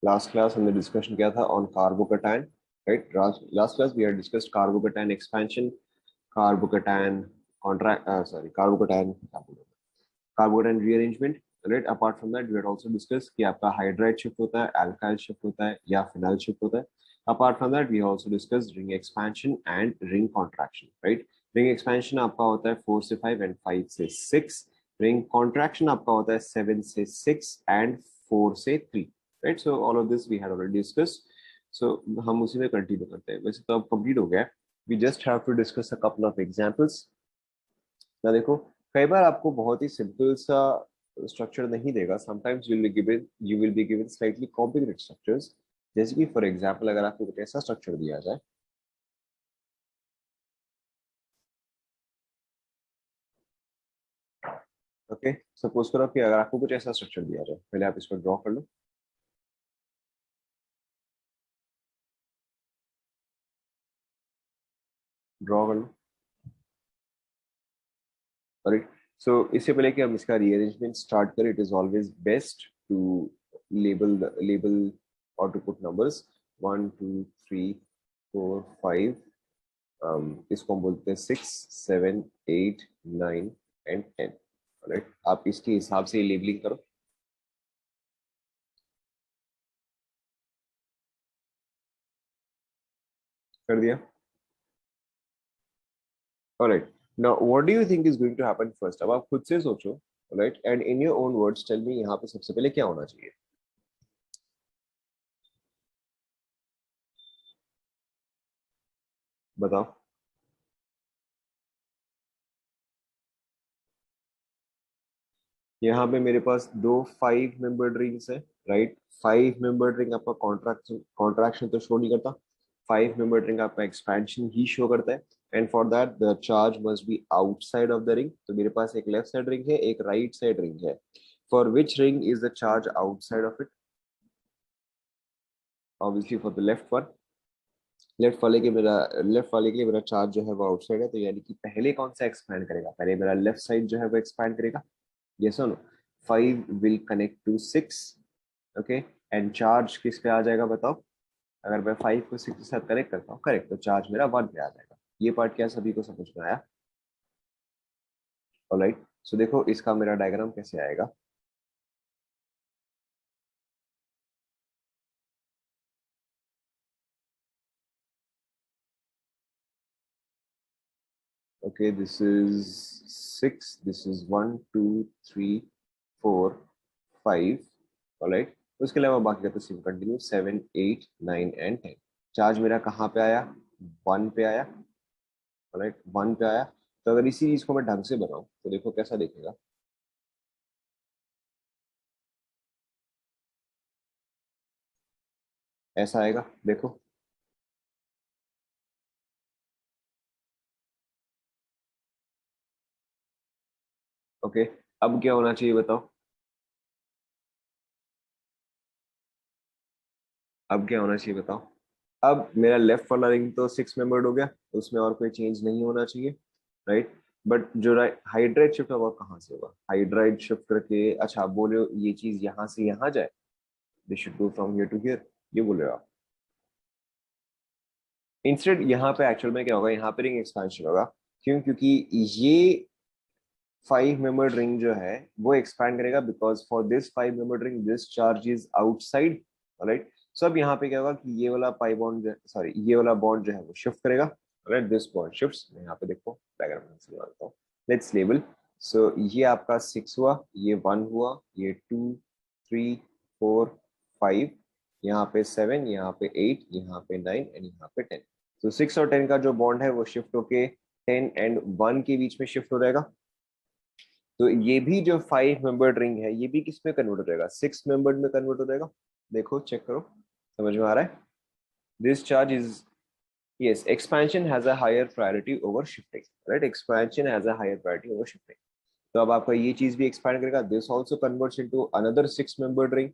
Last class हमने discussion किया था on carbocation, right? Last class we have discussed carbocation expansion, carbocation contract, sorry carbocation carbocation rearrangement, right? Apart from that we had also discuss कि आपका hydride shift होता है, alkyl shift होता है या फिनाइल शिफ्ट होता है. Apart from that we also discussed ring expansion and ring contraction, right? Ring expansion आपका होता है 4 से 5 एंड 5 से 6. रिंग कॉन्ट्रैक्शन आपका होता है 7 से 6 एंड 4 से 3, right? So all of this we had already discussed. सो हम उसी में कंटिन्यू करते हैं. वैसे तो अब कंप्लीट हो गया. We just have to discuss a couple of examples. ना देखो, कई बार आपको बहुत ही सिंपल सा स्ट्रक्चर नहीं देगा. Sometimes you will be given slightly complicated structures. जैसे कि फॉर एग्जांपल अगर आपको कुछ ऐसा स्ट्रक्चर दिया जाए, ओके, सपोज करो कि अगर आपको कुछ ऐसा स्ट्रक्चर दिया जाए, पहले आप इसको ड्रॉ कर लो. ड्रॉ कर लो, राइट? सो इससे पहले कि हम इसका रीअरेंजमेंट स्टार्ट करें, it is always best to label और टू पुट नंबर्स 1 2 3 4 5. इसको हम बोलते हैं 6 7 8 9 एंड 10, राइट? आप इसके हिसाब से लेबलिंग करो. कर दिया? Alright. Now what do you think is going to happen first? अब आप खुद से सोचो, right? And in your own words tell me यहाँ पे सबसे पहले क्या होना चाहिए. बताओ. यहाँ पे मेरे पास दो 5 मेंबर्ड रिंग्स है, राइट? 5 मेंबर्ड रिंग आपका कॉन्ट्रैक्शन तो शो नहीं करता. 5 मेंबर्ड रिंग आपका एक्सपेंशन ही शो करता है. And for that the charge must be outside of the ring. तो मेरे पास एक लेफ्ट साइड रिंग है, एक राइट साइड रिंग है. For which ring is the charge outside of it? Obviously for the left one. Left वाले के लिए मेरा चार्ज जो है वो आउटसाइड है, तो यानी कि पहले कौन सा एक्सपैंड करेगा? पहले मेरा लेफ्ट साइड जो है वो एक्सपैंड करेगा. यस और no? 5 will connect to 6, okay? And charge किस पे आ जाएगा बताओ? अगर मैं 5 को 6 के साथ कनेक्ट करता हूँ, करेक्ट, तो चार्ज मेरा 1 पे आ जाएगा. ये पार्ट क्या सभी को समझ में आया? ऑलराइट. सो देखो इसका मेरा डायग्राम कैसे आएगा. Okay, this is 6, this is 1 2 3 4 5. Alright. उसके अलावा बाकी का तो सिम कंटिन्यू 7 8 9 एंड 10. चार्ज मेरा कहाँ पे आया? 1 पे आया, राइट? 1 पे आया. तो अगर इसी चीज को मैं ढंग से बनाऊं तो देखो कैसा दिखेगा. ऐसा आएगा, देखो. ओके. अब क्या होना चाहिए बताओ? अब क्या होना चाहिए बताओ? अब मेरा लेफ्ट वाला रिंग तो 6 मेंबर्ड हो गया, तो उसमें और कोई चेंज नहीं होना चाहिए, राइट? बट जो हाइड्राइड शिफ्ट होगा कहाँ से होगा? हाइड्राइड शिफ्ट करके, अच्छा आप बोल रहे हो ये चीज यहाँ से यहाँ जाए, this should go from here to here, ये बोल रहे हो आप? इंस्टेड यहाँ पे एक्चुअल में क्या होगा, यहाँ पे रिंग एक्सपेंशन होगा. क्यों? क्योंकि ये 5 मेंबर्ड रिंग जो है वो एक्सपैंड करेगा, because for this 5 membered ring this charge is outside, right? So अब यहाँ पे क्या होगा कि ये वाला पाई बॉन्ड, सॉरी ये वाला बॉन्ड जो है वो शिफ्ट करेगा, राइट? This bond shifts. मैं यहाँ पे देखो डायग्राम से बनाता हूँ. Let's label. सो ये आपका 6 हुआ, ये 1 हुआ, ये 2 3 4 5, यहाँ पे 7, यहाँ पे 8, यहाँ पे 9 एंड यहाँ पे 10. तो 6 और 10 का जो बॉन्ड है वो शिफ्ट होके 10 एंड 1 के बीच में शिफ्ट हो जाएगा. तो ये भी जो 5 मेंबर्ड रिंग है ये भी किस में कन्वर्ट हो जाएगा? 6 मेंबर्ड में कन्वर्ट हो जाएगा. देखो चेक करो, समझ में आ रहा है? This charge is, yes, expansion has a higher priority over shifting, right? Expansion has a higher priority over shifting. तो अब आपका ये चीज भी एक्सपैंड करेगा. This also converts into another 6 membered ring.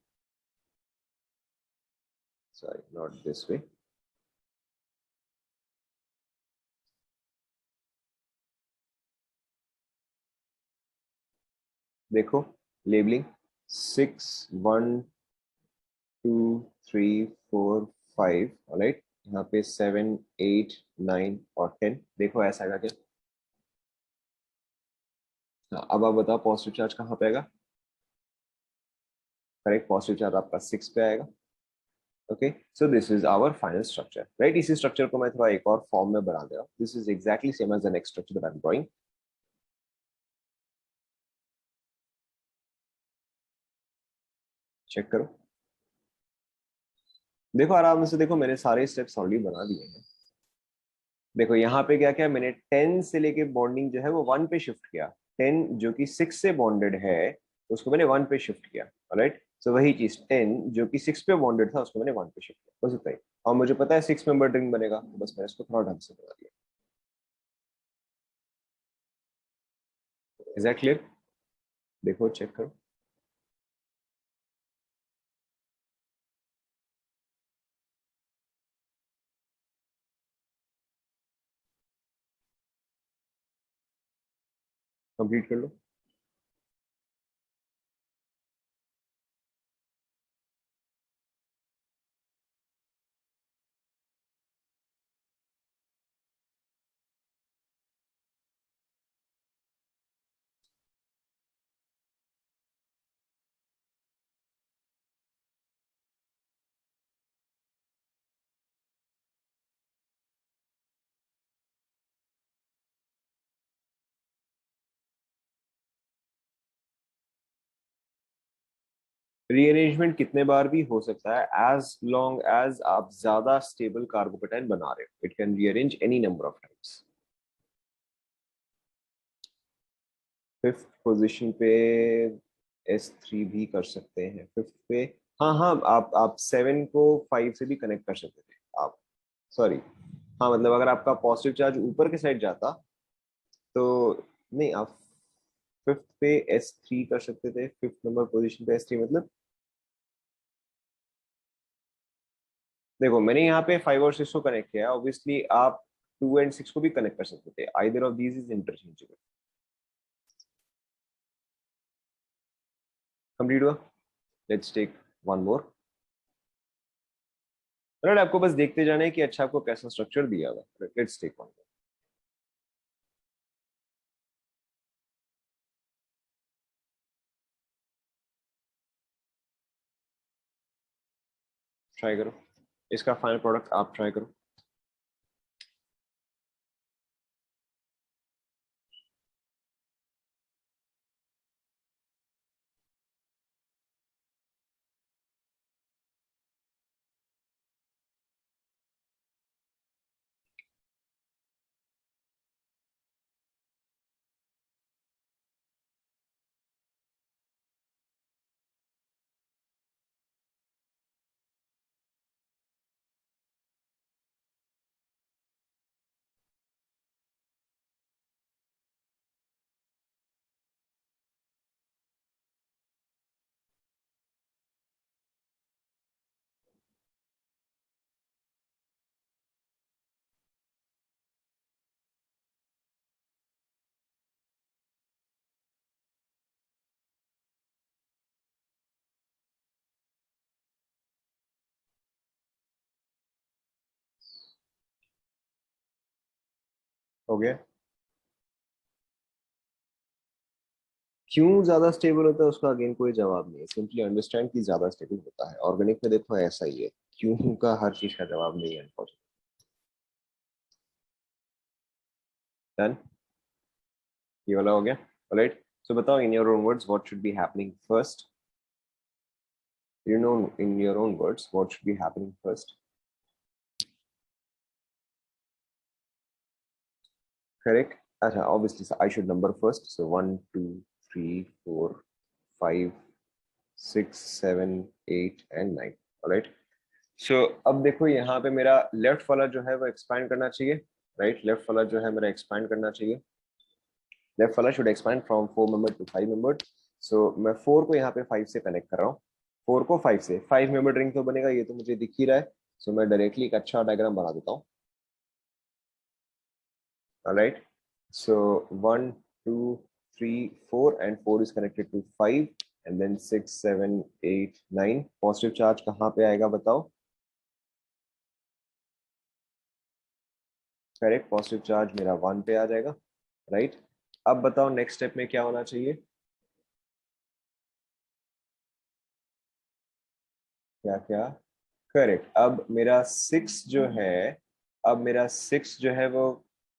Sorry, not this way. देखो labelling 6 1 3 4 5, alright. यहाँ पे 7 8 9 और 10, देखो ऐसा आएगा क्या? हाँ, अब आप बताओ पॉजिटिव चार्ज कहाँ पे आएगा? करेक्ट, पॉजिटिव चार्ज आपका 6 पे आएगा। Okay, so this is our final structure, right. इसी स्ट्रक्चर को मैं थोड़ा एक और फॉर्म में बना दे रहा हूँ। This is exactly same as the next structure that I am drawing. Check करो, देखो आराम से देखो, मैंने सारे स्टेप्स ऑलरेडी बना दिए हैं। देखो यहाँ पे क्या क्या मैंने 10 से लेके बॉन्डिंग जो है वो 1 पे शिफ्ट किया। 10 जो कि 6 से बॉन्डेड है उसको मैंने 1 पे शिफ्ट किया, राइट। सो वही चीज 10 जो कि 6 पे बॉन्डेड था उसको मैंने 1 पे शिफ्ट किया, बस इतना ही। और मुझे पता है 6 मेंबर रिंग बनेगा, तो बस मैंने इसको थोड़ा ढंग से बना दिया। Is that clear? देखो चेक करो। कंप्लीट कर लो। रीअरेंजमेंट कितने बार भी हो सकता है, एज लॉन्ग एज आप ज्यादा स्टेबल कार्बोकेटाइन बना रहे हो। It can rearrange any number of times. Fifth position पे S3 भी कर सकते हैं फिफ्थ पे। हाँ हाँ, आप 7 को 5 से भी कनेक्ट कर सकते थे आप, सॉरी। हाँ मतलब अगर आपका पॉजिटिव चार्ज ऊपर के साइड जाता तो, नहीं, आप फिफ्थ पे S3 कर सकते थे। फिफ्थ नंबर पोजीशन पे S3 मतलब, देखो मैंने यहाँ पे 5 और 6 को कनेक्ट किया, ऑब्वियसली आप 2 एंड 6 को भी कनेक्ट कर सकते थे। Either of these is interchangeable. Complete हुआ। Let's take one more. Right, आपको बस देखते जाना है कि अच्छा आपको कैसा स्ट्रक्चर दिया हुआ है। Let's take one. ट्राई करो, इसका फाइनल प्रोडक्ट आप ट्राई करो। हो गया। क्यों ज्यादा स्टेबल होता है उसका अगेन कोई जवाब नहीं है। सिंपली अंडरस्टैंड कि ज्यादा स्टेबल होता है। ऑर्गेनिक में देखो ऐसा ही है, क्यों का हर चीज का जवाब नहीं है। डन, ये वाला हो गया, राइट। सो बताओ in your own words what should be happening first. You know, in your own words what should be happening first. Correct. अच्छा, obviously I should number first, so 1 2 3 4 5 6 7 8 and 9, right. So अब देखो यहाँ पे मेरा left वाला जो है वो एक्सपैंड करना चाहिए, राइट। लेफ्ट वाला जो है मेरा एक्सपैंड करना चाहिए। लेफ्ट वाला should expand from 4 member to 5 member. So मैं 4 को यहाँ पे 5 से कनेक्ट कर रहा हूँ। 4 को 5 से 5 मेंबर रिंग तो बनेगा, ये तो मुझे दिख ही रहा है। सो मैं डायरेक्टली एक अच्छा डायग्राम बना देता हूँ, right. So 1 2 3 4 and 4 is connected to 5, and then 6 7 8 9। Positive charge कहाँ पे आएगा बताओ? करेक्ट, पॉजिटिव चार्ज मेरा 1 पे आ जाएगा, राइट। अब बताओ नेक्स्ट स्टेप में क्या होना चाहिए? क्या क्या? करेक्ट। अब मेरा 6 जो है, अब मेरा 6 जो है वो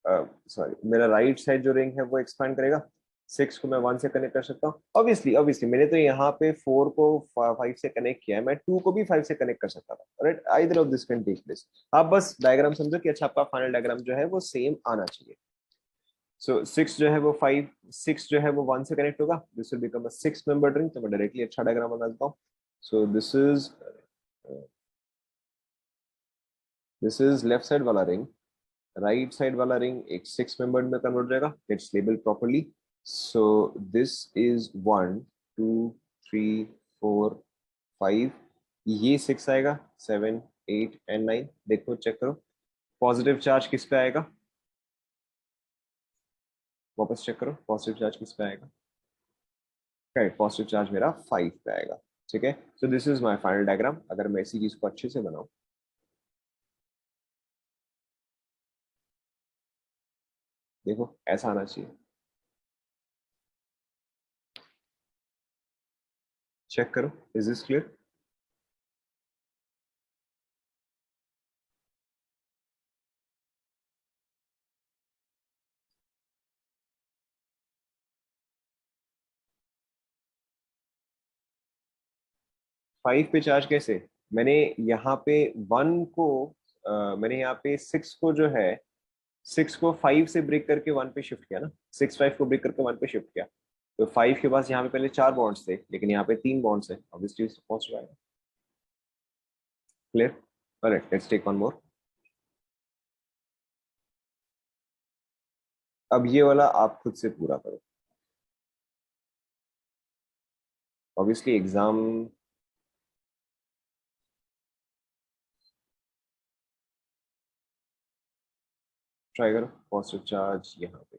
सॉरी, मेरा राइट साइड जो रिंग है वो एक्सपांड करेगा। 6 को मैं 1 से कनेक्ट कर सकता हूँ, ऑब्वियसली ऑब्वियसली मैंने तो यहाँ पे 4 को 5 से कनेक्ट किया है, मैं 2 को भी 5 से कनेक्ट कर सकता था, right. Either of this can take place. आप बस डायग्राम समझो कि अच्छा आपका फाइनल डायग्राम जो है वो सेम आना चाहिए। सो 6 जो है वो 5, 6 जो है वो 1 से कनेक्ट होगा, this will become a 6 member ring. तो मैं डायरेक्टली अच्छा डायग्राम बना देता हूँ। सो दिस इज लेफ्ट साइड वाला रिंग, राइट साइड वाला रिंग एक 6 मेंबर्ड में कन्वर्ट हो जाएगा। It's label properly. So this is 1 2 3 4 5, ये 6 आएगा, 7 8 एंड 9। देखो चेक करो, पॉजिटिव चार्ज किस पे आएगा? वापस चेक करो, पॉजिटिव चार्ज किस पे आएगा? करेक्ट, पॉजिटिव चार्ज मेरा 5 पे आएगा। ठीक है, so this is my final diagram. अगर मैं इसी चीज को अच्छे से बनाऊं, देखो ऐसा आना चाहिए। चेक करो, इज दिस क्लियर? 5 पे चार्ज कैसे? मैंने यहाँ पे 1 को मैंने यहाँ पे 6 को जो है, 6 को 5 से ब्रेक करके 1 पे शिफ्ट किया ना, 6 5 को ब्रेक करके 1 पे शिफ्ट किया। तो 5 के पास यहाँ पे पहले 4 बॉन्ड्स थे, लेकिन यहाँ पे 3 बॉन्ड्स है, ऑब्वियसली पॉजिटिव आएगा। Clear? Correct, let's take one more. अब ये वाला आप खुद से पूरा करो, ऑब्वियसली एग्जाम। ट्राई करो, पॉजिटिव चार्ज यहाँ पे।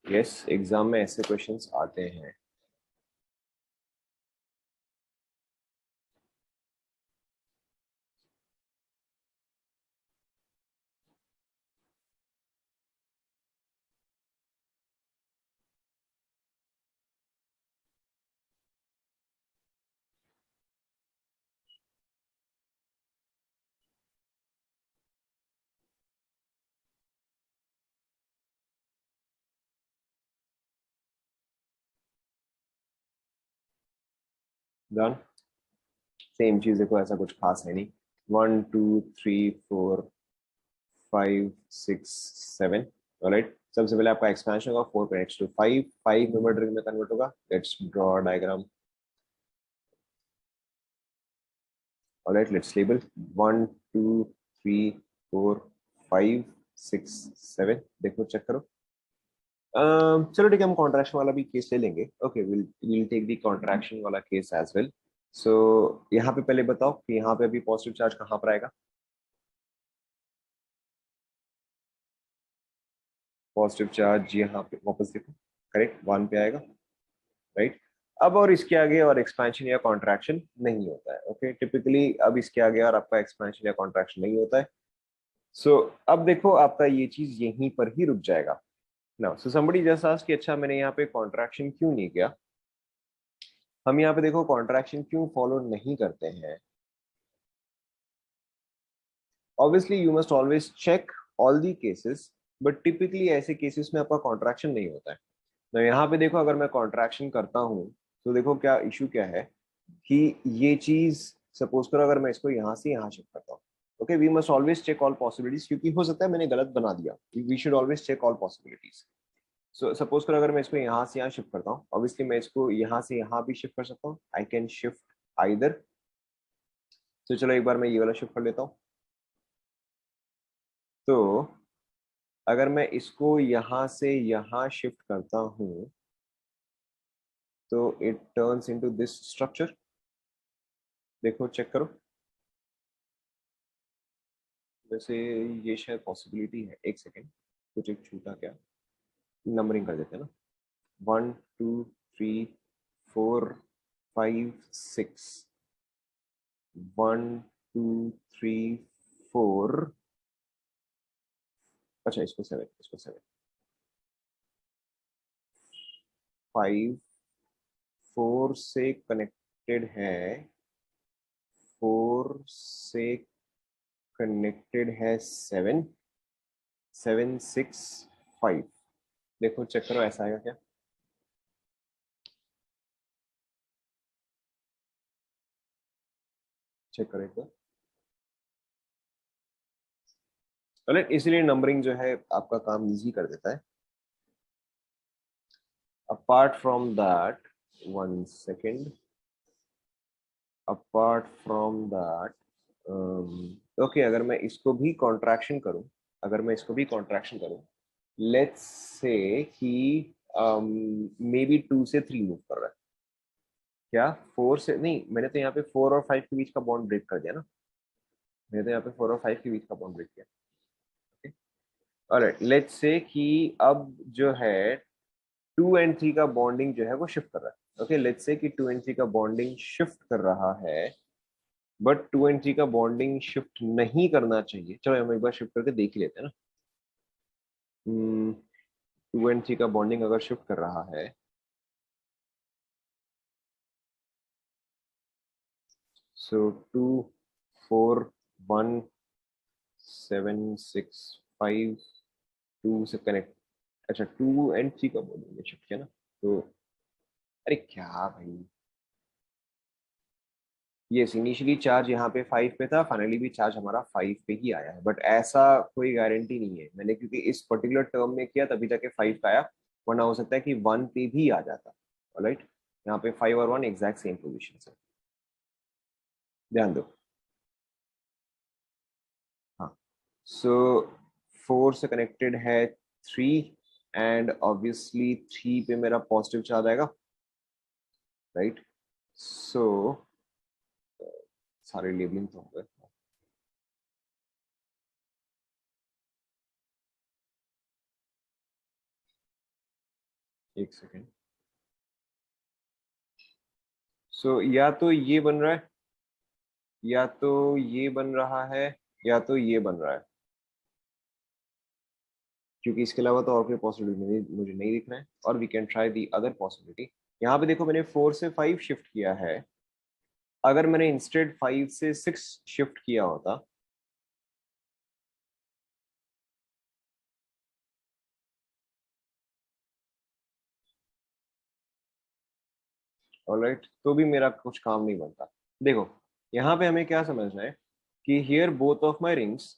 यस, एग्जाम में ऐसे क्वेश्चंस आते हैं। डन। सेम चीज देखो, ऐसा कुछ खास है नहीं। 1 2 3 4 5 6 7, ऑलराइट। सबसे पहले आपका एक्सपेंशन होगा, 4 कनेक्ट्स टू 5, 5 मेंबर रिंग में कन्वर्ट होगा। Let's draw diagram. Alright, let's label 1 2 3 4 5 6 7। देखो चेक करो। चलो ठीक है, हम कॉन्ट्रैक्शन वाला भी केस ले लेंगे। Okay, will will take the contraction वाला केस एज वेल। सो यहाँ पे पहले बताओ कि यहाँ पे अभी पॉजिटिव चार्ज कहाँ पर आएगा? पॉजिटिव चार्ज यहाँ पे वापस देखो, करेक्ट 1 पे आएगा, राइट। अब और इसके आगे और एक्सपेंशन या कॉन्ट्रैक्शन नहीं होता है। ओके, टिपिकली अब इसके आगे और आपका एक्सपेंशन या कॉन्ट्रैक्शन नहीं होता है। सो अब देखो आपका ये चीज यहीं पर ही रुक जाएगा। Now so somebody just asked कि अच्छा मैंने यहाँ पे कॉन्ट्रैक्शन क्यों नहीं किया? हम यहाँ पे देखो कॉन्ट्रैक्शन क्यों फॉलो नहीं करते हैं। Obviously you must always check all the cases, but typically ऐसे केसेस में आपका कॉन्ट्रैक्शन नहीं होता है। तो यहाँ पे देखो, अगर मैं कॉन्ट्रैक्शन करता हूँ तो देखो क्या इशू क्या है कि ये चीज, सपोज करो अगर मैं इसको यहाँ से यहाँ शिफ्ट करता हूँ। Okay, we must always check all possibilities, क्योंकि हो सकता है मैंने गलत बना दिया। We should always check all possibilities. So suppose करो अगर मैं इसको यहाँ से यहाँ शिफ्ट करता हूँ, ऑब्वियसली मैं इसको यहाँ से यहाँ भी शिफ्ट कर सकता हूँ। आई कैन शिफ्ट आइदर। तो चलो एक बार मैं ये वाला शिफ्ट कर लेता हूँ। तो अगर मैं इसको यहां से यहां शिफ्ट करता हूं तो it turns into this structure. देखो चेक करो, वैसे ये शायद पॉसिबिलिटी है। एक सेकेंड, कुछ एक छूटा क्या, नंबरिंग कर देते हैं ना। 1 2 3 4 5 6, 1 2 3 4। अच्छा इसको 7, इसको 7, 5 4 से कनेक्टेड है, 4 से कनेक्टेड है 7, 7 6 5। देखो चेक करो ऐसा आएगा क्या, चेक करो एक बार। चलो इसलिए नंबरिंग जो है आपका काम इजी कर देता है। Apart from that, 1 second, apart from that, okay अगर मैं इसको भी कॉन्ट्रैक्शन करूं, अगर मैं इसको भी कॉन्ट्रैक्शन करूं, लेट्स से कि मे बी 2 से 3 मूव कर रहा है, क्या 4 से नहीं, मैंने तो यहाँ पे 4 और 5 के बीच का बॉन्ड ब्रेक कर दिया ना, मैंने तो यहाँ पे 4 और 5 के बीच का बॉन्ड ब्रेक किया। ऑलराइट, लेट्स से कि अब जो है 2 एंड 3 का बॉन्डिंग जो है वो शिफ्ट कर रहा है। ओके लेट्स से कि 2 एंड 3 का बॉन्डिंग शिफ्ट कर रहा है, बट 2 एंड 3 का बॉन्डिंग शिफ्ट नहीं करना चाहिए। चलो हम एक बार शिफ्ट करके देख लेते हैं ना। 2 एंड 3 का बॉन्डिंग अगर शिफ्ट कर रहा है, सो 2 4 1 7 6 5, 2 से कनेक्ट, अच्छा 2 एंड 3 का बॉन्डिंग में शिफ्ट किया ना, तो अरे क्या भाई, यस इनिशियली चार्ज यहाँ पे 5 पे था, फाइनली भी चार्ज हमारा 5 पे ही आया है, बट ऐसा कोई गारंटी नहीं है, मैंने क्योंकि इस पर्टिकुलर टर्म में किया तभी जाके 5 का आया, वरना हो सकता है कि 1 पे भी आ जाता। ऑलराइट, यहाँ पे 5 और 1 एग्जैक्ट सेम पोजिशन है, ध्यान दो। हाँ, सो 4 से कनेक्टेड है 3, एंड ऑब्वियसली 3 पे मेरा पॉजिटिव चार्ज आएगा, राइट। सो सारे लेबलिंग तो हो गए, एक सेकेंड। सो या तो ये बन रहा है, या तो ये बन रहा है, या तो ये बन रहा है, क्योंकि इसके अलावा तो और कोई पॉसिबिलिटी मुझे नहीं दिख रहा है। और we can try the other possibility. यहाँ पे देखो मैंने 4 से 5 शिफ्ट किया है, अगर मैंने इंस्टेड 5 से 6 शिफ्ट किया होता, ऑलराइट, तो भी मेरा कुछ काम नहीं बनता। देखो यहाँ पे हमें क्या समझना है कि here both of my rings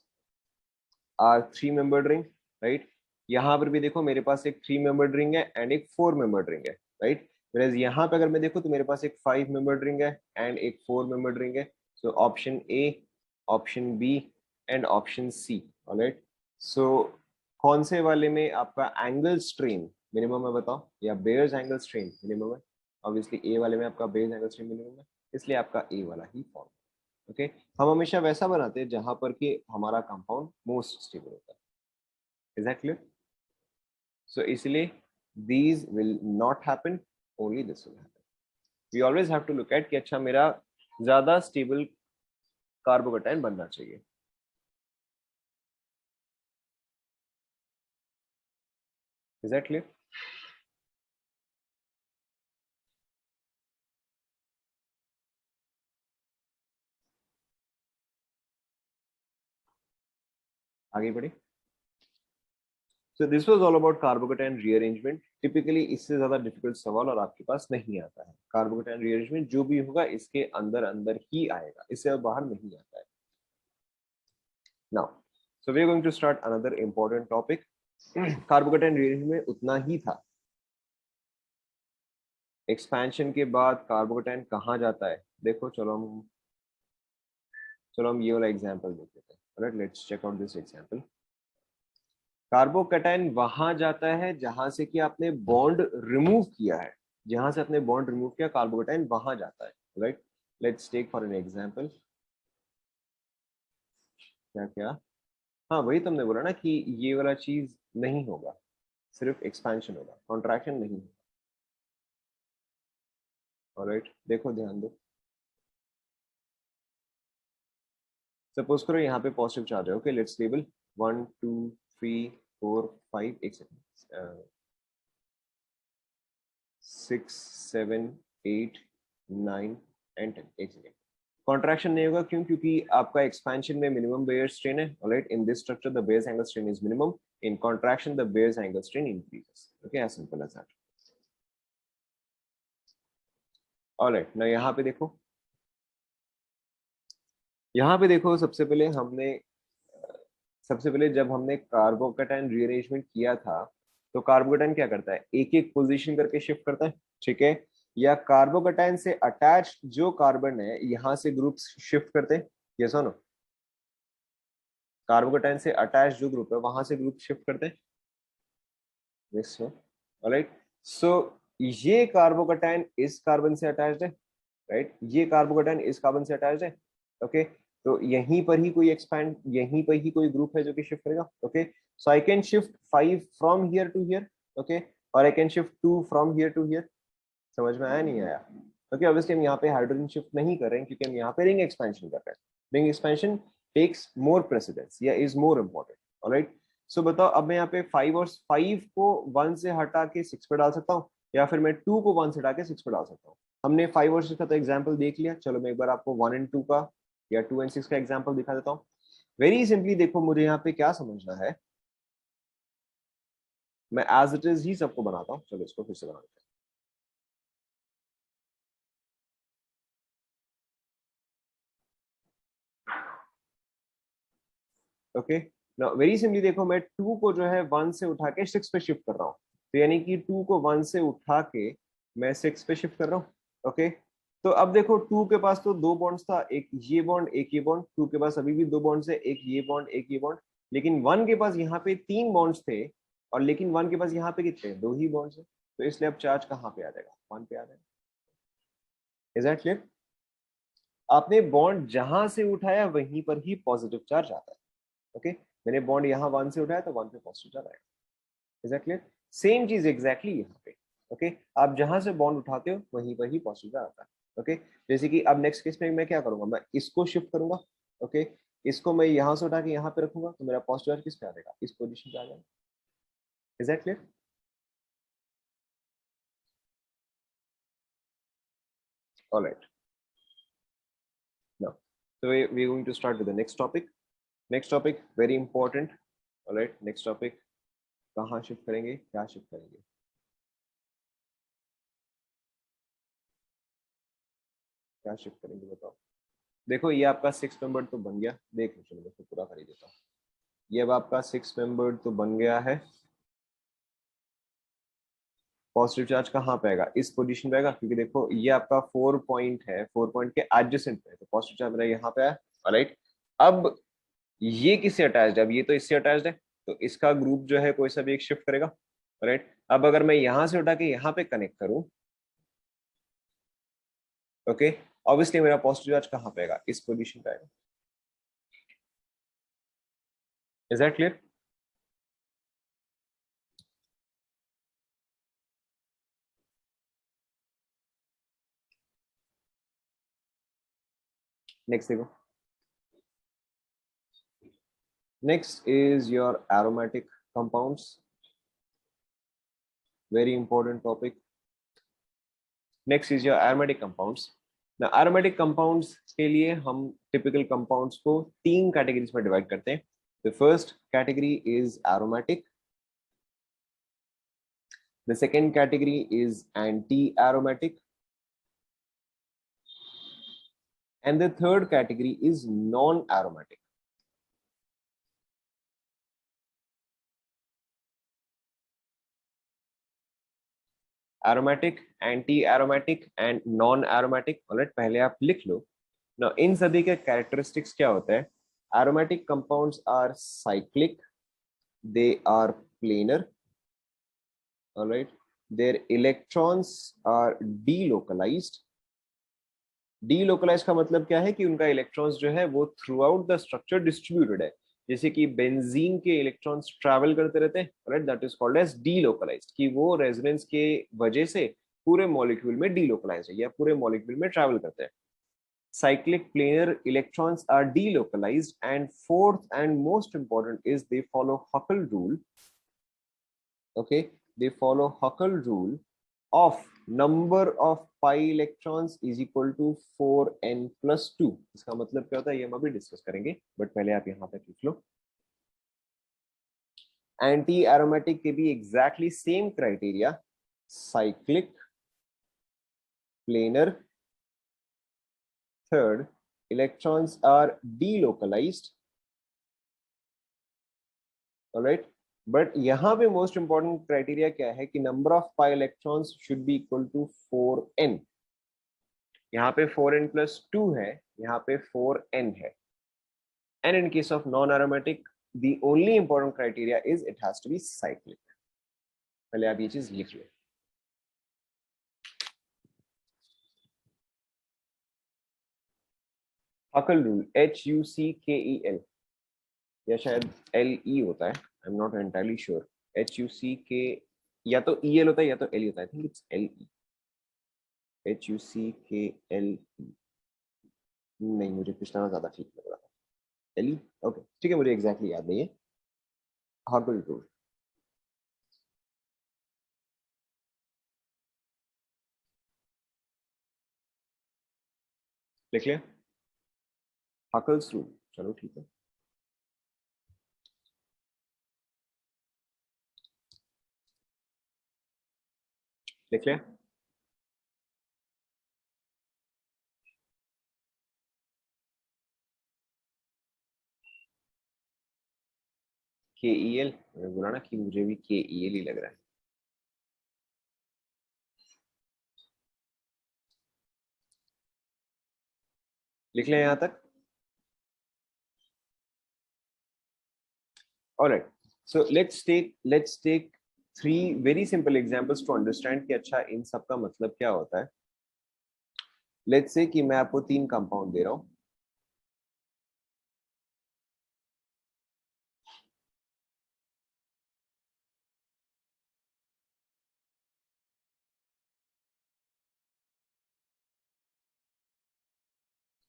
are 3 membered ring, right. यहाँ पर भी देखो मेरे पास एक 3 मेंबर्ड रिंग है एंड एक 4 मेंबर्ड रिंग है, राइट। whereas यहाँ पे अगर मैं देखूँ तो मेरे पास एक 5 मेंबर्ड रिंग है एंड एक 4 मेंबर्ड रिंग है। So option A, option B and option C, alright. So कौन से वाले में आपका एंगल स्ट्रेन मिनिमम है बताओ, या बेयर्स एंगल स्ट्रेन मिनिमम है? ऑब्वियसली ए वाले में आपका बेयर्स एंगल स्ट्रेन मिनिमम है, इसलिए आपका ए वाला ही फॉर्म। ओके, हम हमेशा वैसा बनाते हैं जहां पर कि हमारा कंपाउंड मोस्ट स्टेबल होता है। Is that clear? सो इसलिए these will not happen, only this will happen. We always have to look at कि अच्छा मेरा ज्यादा स्टेबल कार्बोकेटाइन बनना चाहिए। Is that clear? आगे बढ़े। So this was all about carbocation rearrangement. Typically इससे ज्यादा डिफिकल्ट सवाल और आपके पास नहीं आता है। कार्बोकेटाइन रीअरेंजमेंट जो भी होगा इसके अंदर अंदर ही आएगा, इससे बाहर नहीं आता है। Now so we are going to start another important topic. Carbocation rearrangement में उतना ही था। एक्सपेंशन के बाद कार्बोकेटाइन कहाँ जाता है? देखो चलो हम ये वाला एग्जांपल देख लेते हैं। Right, let's check out this example. Carbocation वहां जाता है जहां से कि आपने बॉन्ड रिमूव किया है, जहां से आपने बॉन्ड रिमूव किया कार्बोकैटायन वहां जाता है, right. Let's take for an example. क्या क्या? हाँ वही तुमने बोला ना कि ये वाला चीज नहीं होगा, सिर्फ एक्सपेंशन होगा, कॉन्ट्रैक्शन नहीं। ऑलराइट, देखो ध्यान दो। सपोज करो यहाँ पे पॉजिटिव चार्ज है, ओके लेट्स लेबल 1 2 3 4 5, एक सेकंड, 6 7 8 9 एंड 10, एक सेकंड। कॉन्ट्रैक्शन नहीं होगा, क्यों? क्योंकि आपका एक्सपेंशन में मिनिमम बेयर स्ट्रेन है, alright. In this structure the Baeyer's angle strain is minimum, in contraction the Baeyer's angle strain increases, okay, as simple as that. Alright, ना यहाँ पे देखो, यहाँ पे देखो, सबसे पहले जब हमने कार्बोकैटायन रीअरेंजमेंट किया था, तो कार्बोकैटायन क्या करता है, एक एक पोजीशन करके शिफ्ट करता है, ठीक है। या कार्बोकैटायन से अटैच जो कार्बन है यहाँ से ग्रुप शिफ्ट करते हैं, यस और नो? कार्बोकैटायन से अटैच जो ग्रुप है वहां से ग्रुप शिफ्ट करते हैं, यस नो? ऑलराइट, सो ये कार्बोकैटायन इस कार्बन से अटैच्ड है, राइट। ये कार्बोकैटायन इस कार्बन से अटैच्ड है, ओके। तो यहीं पर ही कोई एक्सपैंड, यहीं पर ही कोई ग्रुप है जो कि शिफ्ट करेगा, okay. So I can shift 5 from here to here, okay, और I can shift 2 from here to here. समझ में आया नहीं आया? ओके, ऑब्वियसली हम यहाँ पे हाइड्रोजन शिफ्ट नहीं कर रहे हैं, क्योंकि हम यहाँ पे रिंग एक्सपेंशन कर रहे हैं। Ring expansion takes more precedence या is more important, alright. So बताओ, अब मैं यहाँ पे 5 को 1 से हटा के 6 पे डाल सकता हूँ, या फिर मैं 2 को 1 से हटा के 6 पे डाल सकता हूँ। हमने 5 और 6 का तो एग्जाम्पल देख लिया, चलो मैं एक बार आपको 1 एंड 2 का या 2 एंड 6 का एग्जाम्पल दिखा देता हूँ। वेरी सिंपली देखो, मुझे यहाँ पे क्या समझना है, मैं एज इट इज ही सबको बनाता हूँ, चलो इसको फिर से बना देते हैं, ओके। नाउ वेरी सिंपली देखो, मैं 2 को जो है 1 से उठा के 6 पे शिफ्ट कर रहा हूँ, तो यानी कि 2 को 1 से उठा के मैं 6 पे शिफ्ट कर रहा हूँ, ओके। तो अब देखो, 2 के पास तो दो बॉन्ड्स था, एक ये बॉन्ड एक ये बॉन्ड, 2 के पास अभी भी दो बॉन्ड्स है, एक ये बॉन्ड एक ये बॉन्ड। लेकिन 1 के पास यहाँ पे 3 बॉन्ड्स थे, और लेकिन 1 के पास यहाँ पे कितने, दो ही बॉन्ड्स है, तो इसलिए अब चार्ज कहाँ पे आ जाएगा, 1 पे आ जाएगा। Is that clear? आपने बॉन्ड जहां से उठाया वहीं पर ही पॉजिटिव चार्ज आता है, ओके। मैंने बॉन्ड यहाँ 1 से उठाया तो 1 पे पॉजिटिव चार्ज आएगा। Is that clear? सेम चीज एग्जैक्टली यहाँ पे, ओके। आप जहां से बॉन्ड उठाते हो वहीं पर ही पॉजिटिव चार्ज आता है, ओके। जैसे कि अब नेक्स्ट केस में मैं क्या करूंगा, मैं इसको शिफ्ट करूंगा, ओके। इसको मैं यहाँ से उठा के यहाँ पे रखूंगा, तो मेरा पॉजिटिव चार्ज किस पे आ जाएगा, इस पोजिशन पे आ जाएगा। Is that clear? Alright, now so we're going to start with the next topic. Next topic very important. All right, next topic, कहाँ शिफ्ट करेंगे, क्या शिफ्ट करेंगे, क्या शिफ्ट करेंगे बताओ। देखो, ये आपका 6 मेंबर तो बन गया, देख लो, चलो मैं इसको पूरा कर ही देता हूँ। ये अब आपका 6 मेंबर तो बन गया है। पॉजिटिव चार्ज कहाँ पे आएगा, इस पोजीशन पे आएगा, क्योंकि देखो ये आपका 4 पॉइंट है, 4 पॉइंट के एडजेसेंट पे है, तो पॉजिटिव चार्ज मेरा यहाँ पे आया, राइट। अब ये किससे अटैच्ड है, अब ये तो इससे अटैच्ड है, तो इसका ग्रुप जो है कोई सा भी एक शिफ्ट करेगा, राइट। अब अगर मैं यहाँ से उठा के यहाँ पे कनेक्ट करूँ, ओके, ऑब्वियसली मेरा पॉजिटिव चार्ज कहाँ पे आएगा, इस पोजीशन पे आएगा। Is that clear? नेक्स्ट देखो, next is your aromatic compounds, very important topic. Next is your aromatic compounds. ना एरोमेटिक कंपाउंड्स के लिए हम टिपिकल कंपाउंड्स को 3 कैटेगरीज में डिवाइड करते हैं। The first category is aromatic, the second category is anti aromatic, and the third category is non-aromatic. Aromatic, anti-aromatic and non-aromatic. Alright, पहले आप लिख लो ना, इन सभी के कैरेक्टरिस्टिक्स क्या होते हैं। Aromatic compounds are cyclic, they are planar, all right, their electrons are delocalized. delocalized का मतलब क्या है कि उनका इलेक्ट्रॉन्स जो है वो through out the structure distributed है, जैसे कि बेंजीन के इलेक्ट्रॉन्स ट्रैवल करते रहते हैं, right, that is called as delocalized, कि वो रेजोनेंस के वजह से पूरे मॉलिक्यूल में delocalized है या पूरे मॉलिक्यूल में ट्रैवल करते हैं. Cyclic planar electrons are delocalized, and fourth and most important is they follow Huckel rule. Okay, they follow Huckel rule of number of pi electrons is equal to 4n plus 2. इसका मतलब क्या होता है ये हम अभी डिस्कस करेंगे, but पहले आप यहाँ पे लिख लो. एंटी एरोमेटिक के भी exactly same criteria, cyclic, planar. Third, electrons are delocalized. All right, but यहाँ पे most important criteria क्या है कि number of pi electrons should be equal to 4n. यहाँ पे 4n plus 2 है, यहाँ पे 4n है. And in case of non-aromatic, the only important criteria is it has to be cyclic. पहले आप ये चीज लिख लो. Huckel rule, HUCKEL, या शायद LE होता है, I am not entirely sure. HUCK, या तो EL होता है या तो LE होता है. I think it's LE. HUCKLE, नहीं मुझे पिछला ज्यादा ठीक लग रहा था. LE, ओके ठीक है, मुझे एग्जैक्टली याद नहीं है. Huckel rule. लिख लिया Huckel's rule. चलो ठीक है. लिख लिया. KEL, मैंने बोला ना कि मुझे भी KEL ही लग रहा है. लिख लिया यहां तक. All right, so let's take three very simple examples to understand कि अच्छा इन सब का मतलब क्या होता है. Let's say कि मैं आपको 3 कंपाउंड दे रहा हूं.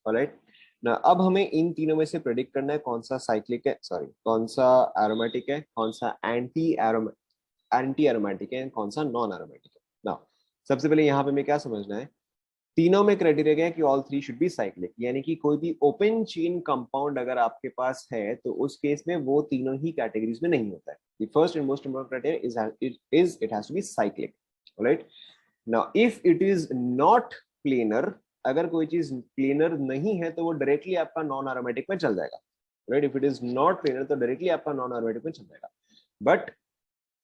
ऑलराइट ना, अब हमें इन तीनों में से प्रेडिक्ट करना है कौन सा साइक्लिक है, सॉरी कौन सा एरोमेटिक है, कौन सा एंटी एरोमेटिक है, कौन सा नॉन एरोमेटिक है ना. सबसे पहले यहाँ पे हमें क्या समझना है, तीनों में क्राइटेरिया क्या है कि all three should be cyclic, यानी कि कोई भी ओपन चेन कंपाउंड अगर आपके पास है तो उस केस में वो तीनों ही कैटेगरीज में नहीं होता है. The first and most important criteria is it has to be cyclic. Alright, now if it is not planar, अगर कोई चीज प्लेनर नहीं है तो वो डायरेक्टली आपका नॉन एरोमेटिक में चल जाएगा. Right, if it is not planar तो डायरेक्टली आपका नॉन एरोमेटिक में चल जाएगा. But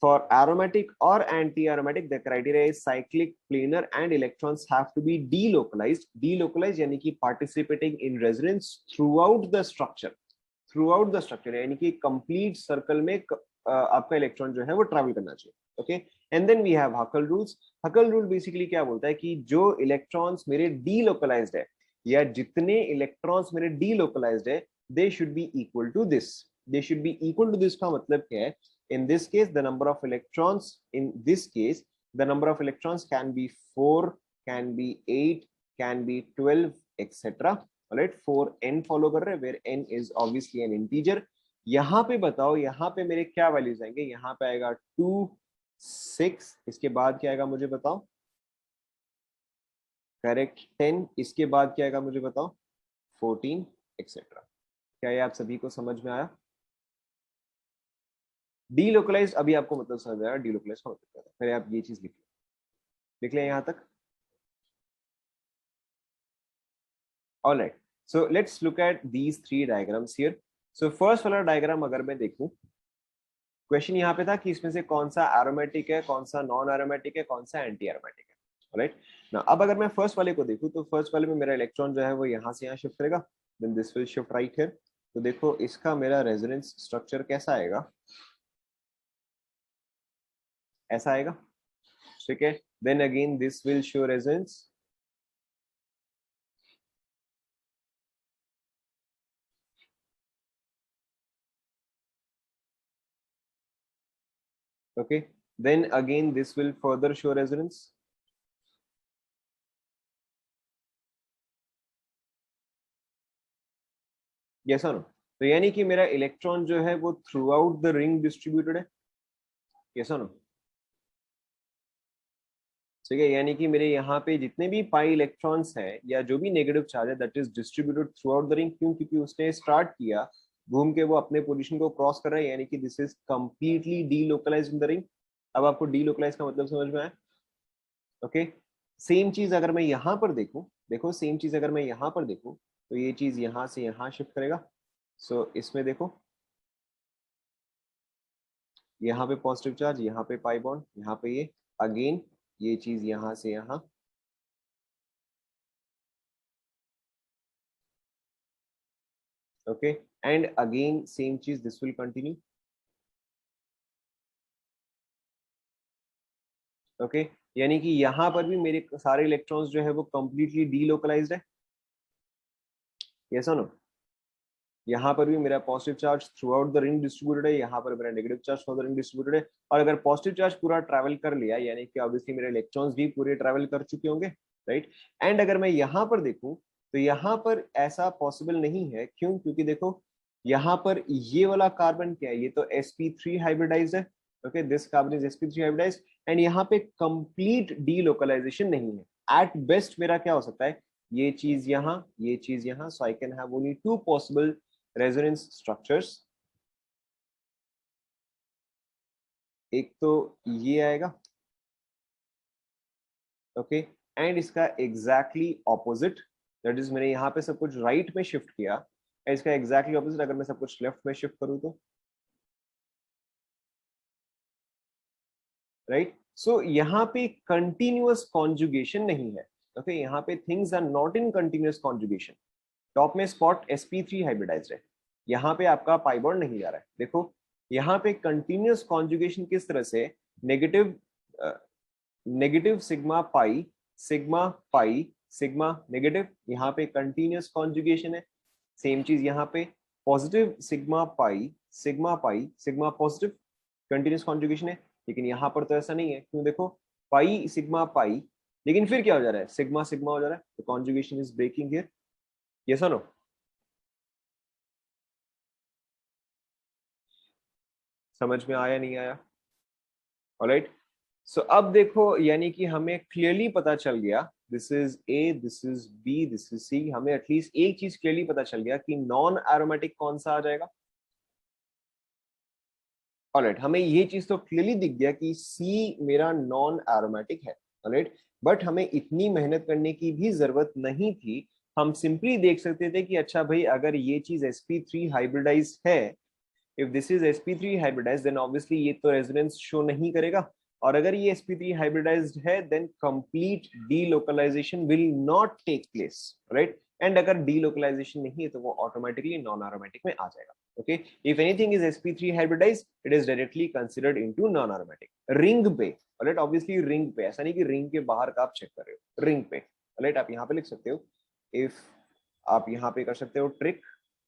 for aromatic or anti-aromatic, the criteria is cyclic, planar, and electrons have to be delocalized. Delocalized यानी कि participating in resonance throughout the structure. Throughout the structure यानी कि complete circle में आपका इलेक्ट्रॉन जो है वो ट्रैवल करना चाहिए. Okay, and then we have Huckel rules. Huckel rule basically क्या बोलता है कि जो इलेक्ट्रॉन्स मेरे delocalized है या जितने इलेक्ट्रॉन्स मेरे delocalized है, they should be equal to this. They should be equal to this का मतलब क्या है? In this case, the number of electrons, in this case, the number of electrons can be 4, can be 8, can be 12, etc. Alright, 4n follow कर रहे हैं, where n is obviously an integer. यहाँ पे बताओ, यहाँ पे मेरे क्या वैल्यूज आएंगे? यहाँ पे आएगा 2, 6, इसके बाद क्या आएगा मुझे बताओ? करेक्ट 10, इसके बाद क्या आएगा मुझे बताओ? 14, etc. क्या ये आप सभी को समझ में आया? डीलोकलाइज अभी आपको मतलब समझ आया डीलोकलाइज का मतलब क्या है. पहले आप ये चीज लिख लें यहां तक. Alright, so let's look at these 3 diagrams here. So first वाला डायग्राम अगर मैं देखूं, क्वेश्चन यहाँ पे था कि इसमें से कौन सा एरोमेटिक है, कौन सा नॉन एरोमेटिक है, कौन सा एंटी एरोमेटिक है. ऑलराइट, ना अब अगर मैं फर्स्ट वाले को देखूं तो फर्स्ट वाले में मेरा इलेक्ट्रॉन जो है वो यहाँ से यहाँ शिफ्ट करेगा, then this will shift right here. तो देखो इसका मेरा रेजोनेंस स्ट्रक्चर कैसा आएगा. ऐसा आएगा, ठीक है। Then again this will show resonance, okay, then again this will further show resonance, yes or no? तो यानी कि मेरा इलेक्ट्रॉन जो है वो through out the ring distributed है, yes or no? ठीक है, यानी कि मेरे यहाँ पे जितने भी पाई इलेक्ट्रॉन्स हैं या जो भी नेगेटिव चार्ज है that is distributed through out the ring, क्यों? क्योंकि उसने स्टार्ट किया घूम के वो अपने पोजीशन को क्रॉस कर रहा है, यानी कि this is completely delocalised in the ring. अब आपको डीलोकलाइज का मतलब समझ में आया? ओके, सेम चीज अगर मैं यहाँ पर देखूं, देखो सेम चीज अगर मैं यहाँ पर देखूं तो ये चीज यहाँ से यहाँ शिफ्ट करेगा। सो इसमें देखो, यहाँ पे पॉजिटिव चार्ज, यहाँ पे पाई बॉन्ड, यहाँ पे ये अगेन ये चीज यहाँ से यहाँ, ओके, एंड अगेन सेम चीज दिस विल कंटिन्यू, ओके, यानी कि यहाँ पर भी मेरे सारे इलेक्ट्रॉन्स जो है वो कंप्लीटली डीलोकलाइज्ड है, यस और नो? यहाँ पर भी मेरा positive charge through out the ring distributed है, यहाँ पर मेरा negative charge through the ring distributed है। और अगर पॉजिटिव चार्ज पूरा ट्रैवल कर लिया यानी कि ऑब्वियसली मेरे इलेक्ट्रॉन्स भी पूरे ट्रैवल कर चुके होंगे, राइट। एंड अगर मैं यहाँ पर देखूं तो यहाँ पर ऐसा पॉसिबल नहीं है, क्यों? क्योंकि देखो यहाँ पर ये वाला कार्बन क्या है, ये तो sp3 हाइब्रिडाइज्ड है, okay, this carbon is sp3 hybridized, and यहाँ पे कंप्लीट डीलोकलाइजेशन नहीं है। एट बेस्ट मेरा क्या हो सकता है, ये चीज यहाँ, ये चीज यहाँ, so I can have only two possible resonance structures. एक तो ये आएगा, ओके, एंड इसका एग्जैक्टली ऑपोजिट, दैट इज मैंने यहाँ पे सब कुछ राइट में शिफ्ट किया, इसका एग्जैक्टली ऑपोजिट अगर मैं सब कुछ लेफ्ट में शिफ्ट करूँ तो, राइट। सो यहाँ पे कंटिन्यूअस कॉन्जुगेशन नहीं है, ओके, यहाँ पे things are not in continuous conjugation. Top में स्पॉट sp3 हाइब्रिडाइज्ड है, यहाँ पे आपका पाई बॉन्ड नहीं जा रहा है। देखो यहाँ पे कंटिन्यूअस कॉन्जुगेशन किस तरह से, नेगेटिव नेगेटिव सिग्मा पाई सिग्मा नेगेटिव, यहाँ पे कंटिन्यूअस कॉन्जुगेशन है। सेम चीज यहाँ पे positive pi sigma positive, continuous conjugation है। लेकिन यहाँ पर तो ऐसा नहीं है, क्यों? देखो पाई सिग्मा पाई, लेकिन फिर क्या हो जा रहा है, सिग्मा सिग्मा हो जा रहा है, तो conjugation is breaking here, yes और नो? समझ में आया नहीं आया? ऑलराइट, सो अब देखो यानी कि हमें क्लियरली पता चल गया, this is A, this is B, this is C, हमें एटलीस्ट एक चीज क्लियरली पता चल गया कि नॉन एरोमेटिक कौन सा आ जाएगा। ऑलराइट, हमें ये चीज तो क्लियरली दिख गया कि सी मेरा नॉन एरोमेटिक है, ऑलराइट, बट हमें इतनी मेहनत करने की भी जरूरत नहीं थी। हम सिंपली देख सकते थे कि अच्छा भाई अगर ये चीज sp3 हाइब्रिडाइज है, if this is sp3 hybridize then obviously ये तो रेजोनेंस शो नहीं करेगा, और अगर ये sp3 हाइब्रिडाइज्ड है then complete delocalization will not take place, right. And अगर डीलोकलाइजेशन नहीं है तो वो ऑटोमेटिकली नॉन एरोमेटिक में आ जाएगा, okay. If anything is sp3 hybridized it is directly considered into non aromatic ring पे, राइट, ऑब्वियसली रिंग पे, ऐसा नहीं कि रिंग के बाहर का आप चेक कर रहे हो, रिंग पे, राइट। आप यहाँ पे लिख सकते हो, इफ आप यहाँ पे कर सकते हो trick,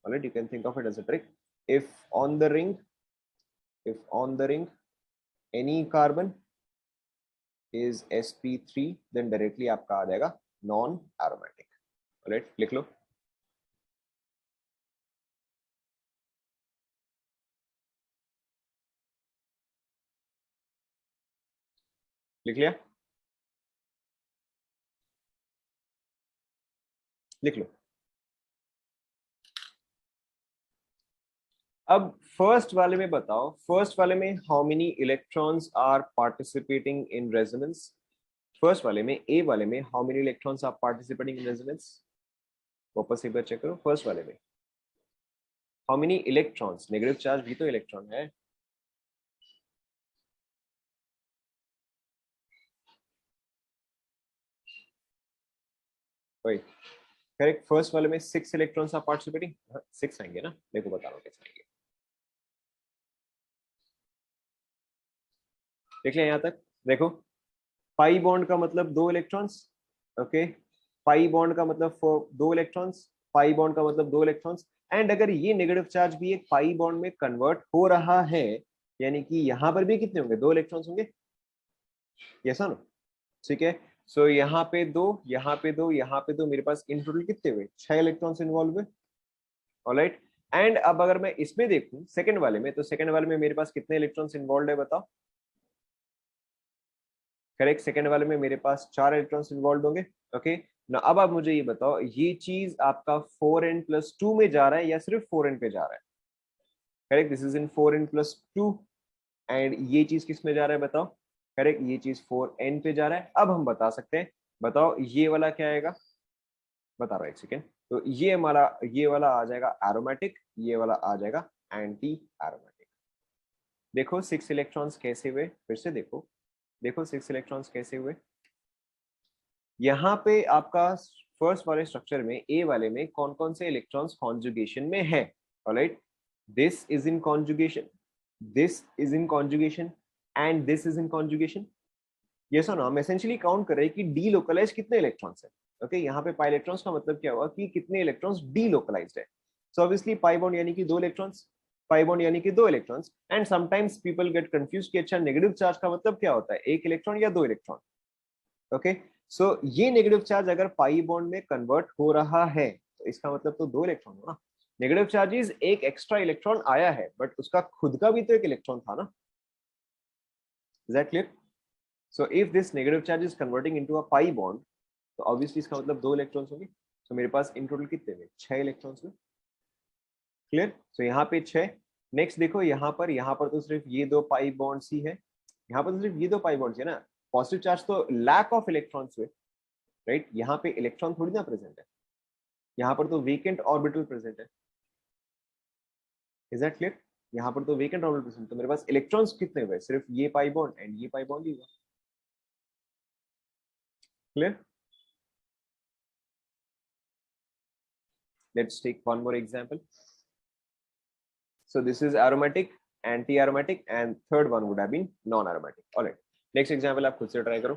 right, you can think of it as a trick, if on the ring if on the ring any carbon is sp3 then directly आपका आ जाएगा नॉन एरोमेटिक, राइट, लिख लो। लिख लिया? लिख लो। अब फर्स्ट वाले में बताओ, फर्स्ट वाले में how many electrons are participating in resonance? First वाले में, ए वाले में, how many electrons are participating in resonance? वापस एक बार चेक करो, फर्स्ट वाले में how many electrons, negative charge भी तो इलेक्ट्रॉन है, वही करेक्ट। फर्स्ट वाले में 6 इलेक्ट्रॉन्स आर पार्टिसिपेटिंग, 6 आएंगे ना, देखो बता रहा हूँ कैसे आएंगे, देख लिया यहाँ तक? देखो पाई बॉन्ड का मतलब 2 इलेक्ट्रॉन्स, ओके, पाई बॉन्ड का मतलब दो इलेक्ट्रॉन्स, पाई बॉन्ड का मतलब 2 इलेक्ट्रॉन्स। एंड अगर ये नेगेटिव चार्ज भी एक पाई बॉन्ड में कन्वर्ट हो रहा है, यानी कि यहाँ पर भी कितने होंगे? 2 इलेक्ट्रॉन्स होंगे, यस ना? ठीक है, सो यहाँ पे 2, यहाँ पे 2, यहाँ पे 2, मेरे पास इन टोटल कितने हुए? 6 इलेक्ट्रॉन्स इन्वॉल्व हुए। ऑलराइट, एंड अब अगर मैं इसमें देखूं सेकंड वाले में, तो सेकंड वाले में मेरे पास कितने इलेक्ट्रॉन्स इन्वॉल्व है बताओ? करेक्ट, सेकंड वाले में मेरे पास 4 इलेक्ट्रॉन्स इन्वॉल्व होंगे। ओके, ना अब आप मुझे ये बताओ, ये चीज आपका 4n+2 में जा रहा है या सिर्फ 4n पे जा रहा है? Correct, this is in 4n+2। And ये चीज किस में जा रहा है बताओ? करेक्ट, ये चीज 4n पे जा रहा है। अब हम बता सकते हैं, बताओ ये वाला क्या आएगा? बता रहा हूं, एक सेकेंड। तो ये वाला आ जाएगा एरोमेटिक, ये वाला आ जाएगा एंटी एरोमेटिक। देखो 6 इलेक्ट्रॉन्स कैसे हुए, फिर से देखो, देखो 6 इलेक्ट्रॉन्स कैसे हुए। यहाँ पे आपका फर्स्ट वाले स्ट्रक्चर में, ए वाले में कौन कौन से इलेक्ट्रॉन्स कॉन्जुगेशन में है? Alright, this is in conjugation, this is in conjugation, and this is in conjugation. ये सुनो, हम एसेंशियली काउंट कर रहे हैं कि डी लोकलाइज कितने इलेक्ट्रॉन्स है। ओके, यहाँ पे पाई इलेक्ट्रॉन्स का मतलब क्या हुआ कि कितने इलेक्ट्रॉन्स डी लोकलाइज्ड है। सो ऑब्वियसली पाई बॉन्ड यानी कि 2 इलेक्ट्रॉन्स, पाई बॉन्ड यानी कि 2 electrons. And sometimes people get confuse कि अच्छा नेगेटिव चार्ज का मतलब क्या होता है, 1 इलेक्ट्रॉन या 2 इलेक्ट्रॉन। ओके, सो ये नेगेटिव चार्ज अगर पाई बॉन्ड में कन्वर्ट हो रहा है तो इसका मतलब तो 2 इलेक्ट्रॉन हो ना। नेगेटिव चार्जेस एक एक्स्ट्रा इलेक्ट्रॉन आया है, बट उसका खुद का भी तो एक इलेक्ट्रॉन था ना। Is that clear? So if this negative charge is converting into a pi bond, तो ऑब्वियसली इसका मतलब 2 इलेक्ट्रॉन्स होंगे। तो मेरे पास इन टोटल कितने हुए? 6 इलेक्ट्रॉन्स हुए। क्लियर? सो यहाँ पे 6। नेक्स्ट देखो यहाँ पर तो सिर्फ ये 2 पाई बॉन्ड्स ही है, यहाँ पर तो सिर्फ ये 2 पाई बॉन्ड्स है ना। पॉजिटिव चार्ज तो लैक ऑफ इलेक्ट्रॉन्स हुए, राइट? यहाँ पे इलेक्ट्रॉन थोड़ी ना प्रेजेंट है, यहाँ पर तो वेकेंट ऑर्बिटल प्रेजेंट है। Is that clear? यहाँ पर तो वेकेंट ऑर्बिटल प्रेजेंट, तो मेरे पास इलेक्ट्रॉन्स कितने हुए? सिर्फ ये पाई बॉन्ड एंड ये पाई बॉन्ड ही हुआ। Clear? Let's take one more example. So this is aromatic, anti-aromatic, and third one would have been non-aromatic. All right. Next example आप खुद से try करो.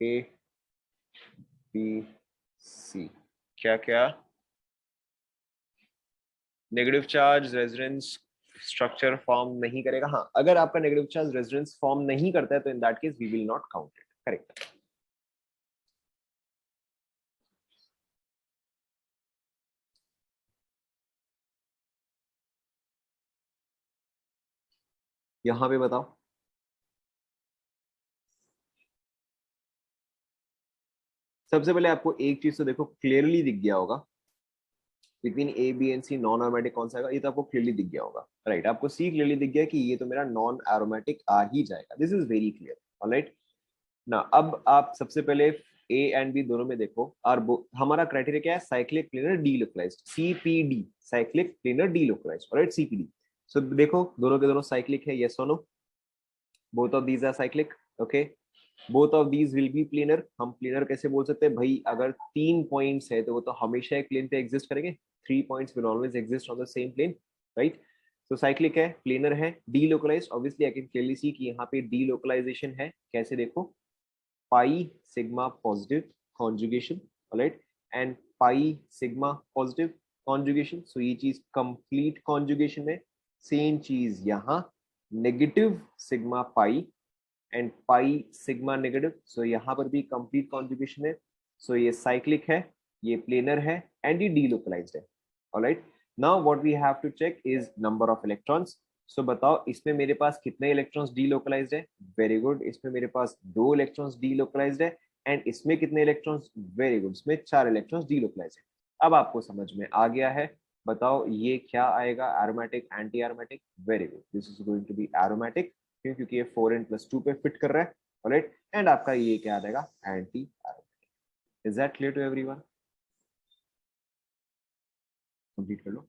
A, B, C. क्या क्या? Negative charge resonance structure form नहीं करेगा। हाँ, अगर आपका नेगेटिव चार्ज रेजोनेंस फॉर्म नहीं करता है तो in that case we will not count it. Correct. यहाँ पे बताओ, सबसे पहले आपको एक चीज तो देखो क्लियरली दिख गया होगा, between A B and C non aromatic कौन सा आएगा, ये तो आपको क्लियरली दिख गया होगा, राइट? आपको सी क्लियरली दिख गया कि ये तो मेरा नॉन एरोमेटिक आ ही जाएगा। This is very clear. Alright ना, अब आप सबसे पहले ए एंड बी दोनों में देखो, और हमारा क्राइटेरिया क्या है? Cyclic planar delocalised, CPD, cyclic planar delocalised. Alright, CPD. So देखो दोनों के दोनों साइक्लिक है, यस और no? Both of these are cyclic. Okay, both of these will be planar. हम प्लेनर कैसे बोल सकते हैं भाई? अगर 3 पॉइंट्स है तो वो तो हमेशा एक प्लेन पे एग्जिस्ट करेंगे। 3 points will always exist on the same plane, right? तो साइक्लिक है, प्लेनर है, delocalized. Obviously I can clearly see कि यहाँ पे डीलोकलाइजेशन है। कैसे देखो? pi sigma positive conjugation, alright, and pi sigma positive conjugation. So ये चीज complete conjugation है। सेम चीज यहाँ negative sigma pi and pi sigma negative, so यहाँ पर भी कंप्लीट कॉन्जुगेशन है। सो ये साइक्लिक है, ये प्लेनर है, एंड ये डीलोकलाइज्ड है। Alright, now what we have to check is number of electrons. So बताओ इसमें मेरे पास कितने इलेक्ट्रॉन्स डीलोकलाइज्ड है? वेरी गुड, इसमें मेरे पास 2 इलेक्ट्रॉन्स डीलोकलाइज्ड है। एंड इसमें कितने इलेक्ट्रॉन्स? वेरी गुड, इसमें 4 इलेक्ट्रॉन्स डीलोकलाइज्ड है। अब आपको समझ में आ गया है, बताओ ये क्या आएगा? Aromatic, anti aromatic? Very good, this is going to be aromatic, क्योंकि ये 4n+2 पे फिट कर रहा है। ऑलराइट, एंड आपका ये क्या आ जाएगा? Anti aromatic. Is that clear to everyone? Complete कर लो।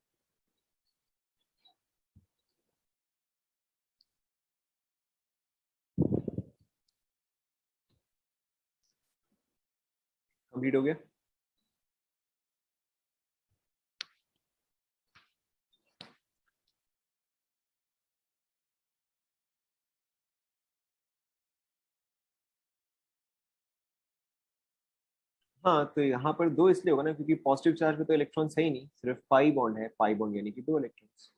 कंप्लीट हो गया। हाँ, तो यहाँ पर दो इसलिए होगा ना क्योंकि पॉजिटिव चार्ज पे तो इलेक्ट्रॉन्स है ही नहीं, सिर्फ पाई बॉन्ड है, पाई बॉन्ड यानी कि दो electrons.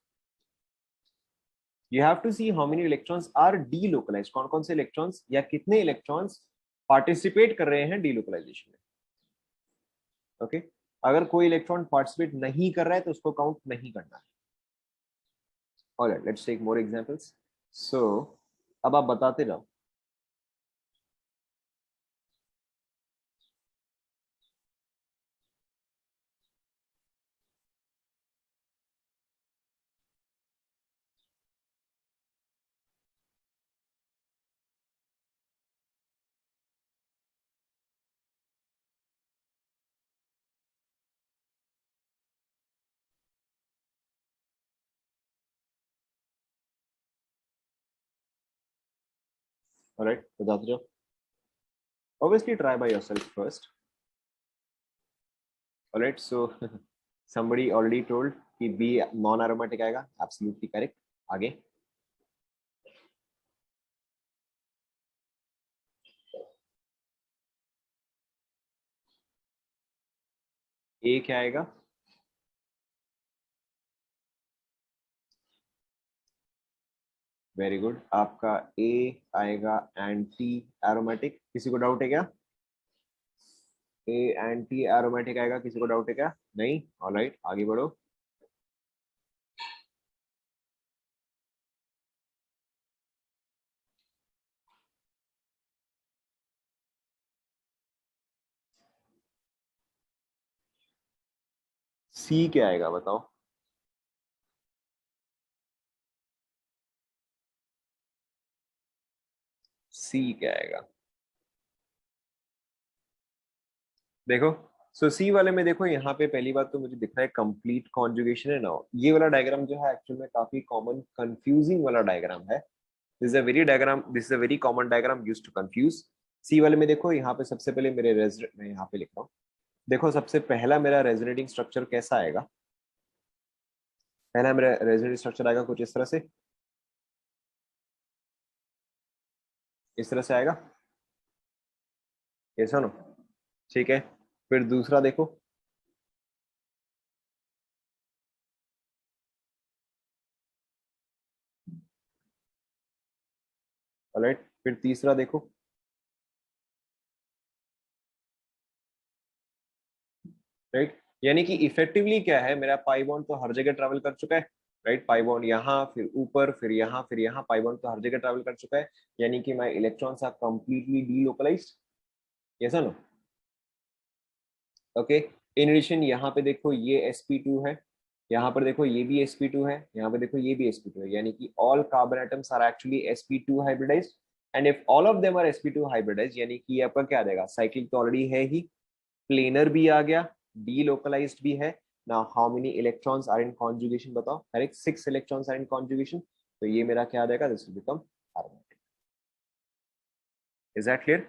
You have to see how many electrons are delocalized, कौन कौन से इलेक्ट्रॉन्स या कितने इलेक्ट्रॉन्स पार्टिसिपेट कर रहे हैं डीलोकलाइजेशन में। ओके, अगर कोई इलेक्ट्रॉन पार्टिसिपेट नहीं कर रहा है तो उसको काउंट नहीं करना है। Alright, let's take more examples. So अब आप बताते जाओ। ऑलराइट, बताते जाओ। Obviously try by yourself first. Alright, so somebody already told कि बी नॉन एरोमेटिक आएगा, एब्सोल्युटली करेक्ट। आगे ए क्या आएगा? वेरी गुड, आपका ए आएगा एंटी एरोमेटिक। किसी को डाउट है क्या? ए एंटी एरोमेटिक आएगा, किसी को डाउट है क्या? नहीं, ऑलराइट आगे बढ़ो। सी क्या आएगा बताओ? सी क्या आएगा? देखो, सो सी वाले में देखो, यहाँ पे पहली बात तो मुझे दिख रहा है कंप्लीट कॉन्जुगेशन है ना। ये वाला डायग्राम जो है एक्चुअल में काफी कॉमन कंफ्यूजिंग वाला डायग्राम है। This is a very common diagram used to confuse. C वाले में देखो, यहाँ पे सबसे पहले मेरे मैं यहाँ पे लिख रहा हूँ। देखो, सबसे पहला मेरा रेजोनेटिंग स्ट्रक्चर कैसा आएगा? पहला मेरा रेजोनेटिंग स्ट्रक्चर आएगा कुछ इस तरह से, इस तरह से आएगा, ये सुनो। ठीक है, फिर दूसरा देखो। ऑलराइट, फिर तीसरा देखो। राइट, यानी कि इफेक्टिवली क्या है, मेरा पाई बॉन्ड तो हर जगह ट्रैवल कर चुका है। राइट, पाई बॉन्ड यहाँ, फिर ऊपर, फिर यहाँ, फिर यहाँ, पाई बॉन्ड तो हर जगह ट्रैवल कर चुका है। यानी कि my electrons are completely delocalised. Yes no? Okay, in addition यहाँ पे देखो ये sp2 है, यहाँ पर देखो ये भी sp2 है, यहाँ पे देखो ये भी sp2 है, यानी कि all carbon atoms are actually sp2 hybridized. And if all of them are sp2 hybridized, यानी कि आपका क्या आ जाएगा, साइक्लिक तो ऑलरेडी है ही, प्लेनर भी आ गया, डीलोकलाइज्ड भी है। Now how many electrons are in conjugation बताओ? Correct, 6 electrons are in conjugation. तो ये मेरा क्या आ जाएगा, this will become aromatic. Is that clear?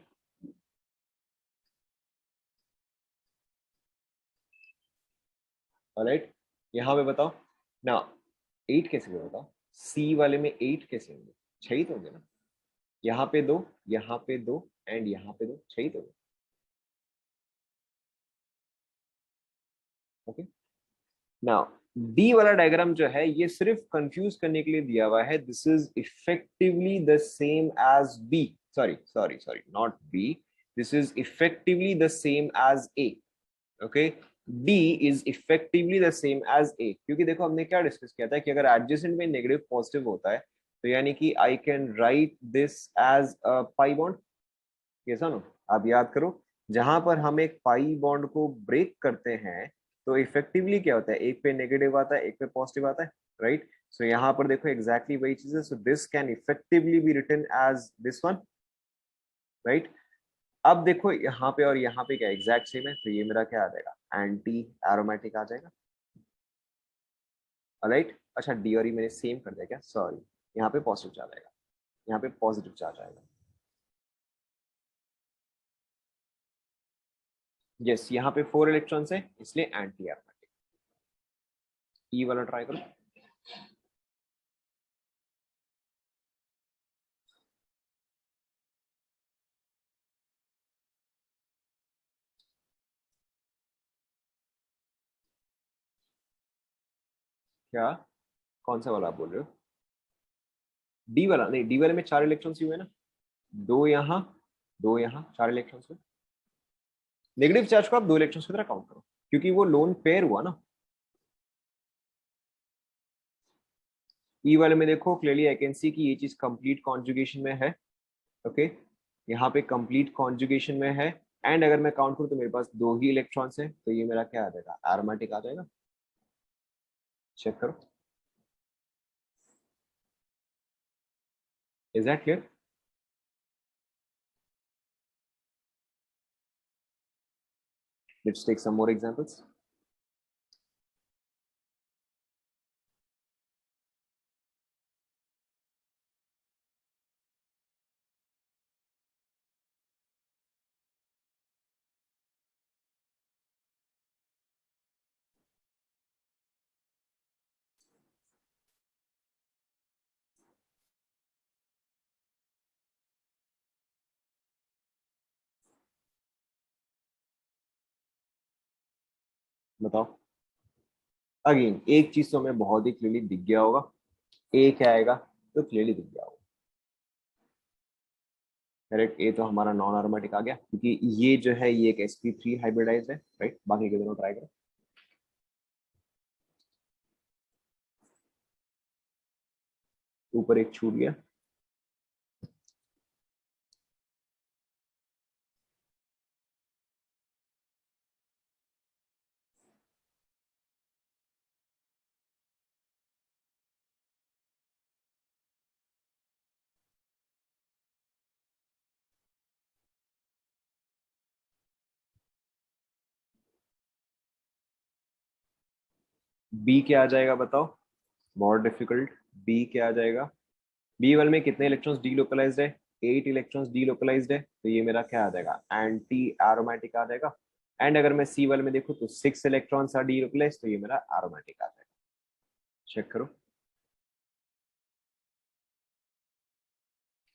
Alright, यहाँ पे बताओ ना, 8 कैसे होगा बताओ? सी वाले में 8 कैसे होंगे? 6 ही तो होंगे ना। यहाँ पे दो, यहाँ पे दो, एंड यहाँ पे दो, 6 ही तो होंगे। ओके, नाउ डी वाला डायग्राम जो है ये सिर्फ कंफ्यूज करने के लिए दिया हुआ है। This is effectively the same as B, sorry sorry sorry, not B, this is effectively the same as A. Okay, D is effectively the same as A, क्योंकि देखो हमने क्या डिस्कस किया था कि अगर एडजेसेंट में नेगेटिव पॉजिटिव होता है तो यानी कि I can write this as a pi bond. कैसा ना, आप याद करो, जहां पर हम एक पाई बॉन्ड को ब्रेक करते हैं तो इफेक्टिवली क्या होता है, एक पे नेगेटिव आता है, एक पे पॉजिटिव आता है। राइट, सो यहाँ पर देखो एग्जैक्टली वही चीज है। So this can effectively be written as this one. Right, अब देखो यहाँ पे और यहाँ पे क्या एग्जैक्ट सेम है, तो ये मेरा क्या आ जाएगा, एंटी एरोमेटिक आ जाएगा। राइट, अच्छा डी और ई मैंने सेम कर दिया क्या? सॉरी, यहाँ पे पॉजिटिव चार्ज आएगा, यहाँ पे पॉजिटिव चार्ज आएगा। यस, यहाँ पे 4 इलेक्ट्रॉन्स है इसलिए एंटी एरोमेटिक। ई वाला ट्राई करो। क्या, कौन सा वाला आप बोल रहे हो? डी वाला? नहीं, डी वाले में 4 इलेक्ट्रॉन्स ही हुए ना, 2 यहाँ, 2 यहाँ, 4 इलेक्ट्रॉन्स हुए। नेगेटिव चार्ज को आप 2 इलेक्ट्रॉन्स की तरह काउंट करो क्योंकि वो लोन पेयर हुआ ना। ई वाले में देखो क्लियरली आई कैन सी कि ये चीज कंप्लीट कॉन्जुगेशन में है। ओके, यहाँ पे कंप्लीट कॉन्जुगेशन में है। एंड अगर मैं काउंट करूँ तो मेरे पास 2 ही इलेक्ट्रॉन्स है, तो ये मेरा क्या आ जाएगा, एरोमेटिक आ जाएगा। चेक करो, is that clear? Let's take some more examples. बताओ। अगेन एक चीज तो हमें बहुत ही क्लियरली दिख गया होगा, ए क्या आएगा, तो क्लियरली दिख गया होगा। करेक्ट, ए तो हमारा नॉन एरोमेटिक आ गया क्योंकि ये जो है ये एक sp3 हाइब्रिडाइज है। राइट, बाकी के दोनों ट्राई करो। ऊपर एक छूट गया। बी क्या आ जाएगा बताओ, बहुत डिफिकल्ट। बी क्या आ जाएगा? बी वाले में कितने इलेक्ट्रॉन्स डीलोकलाइज्ड है? 8 इलेक्ट्रॉन्स डीलोकलाइज्ड है, तो ये मेरा क्या आ जाएगा, एंटी एरोमेटिक आ जाएगा। एंड अगर मैं सी वाले में देखूं तो 6 इलेक्ट्रॉन्स आर डीलोकलाइज्ड, तो ये मेरा एरोमेटिक आ जाएगा। चेक करो,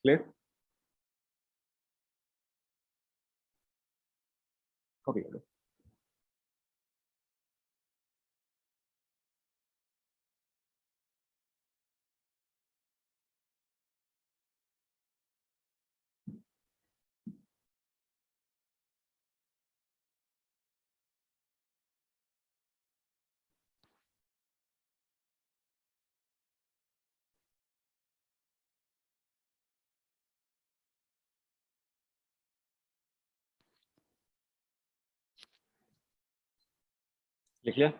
क्लियर? कॉपी करो। लिख लिया?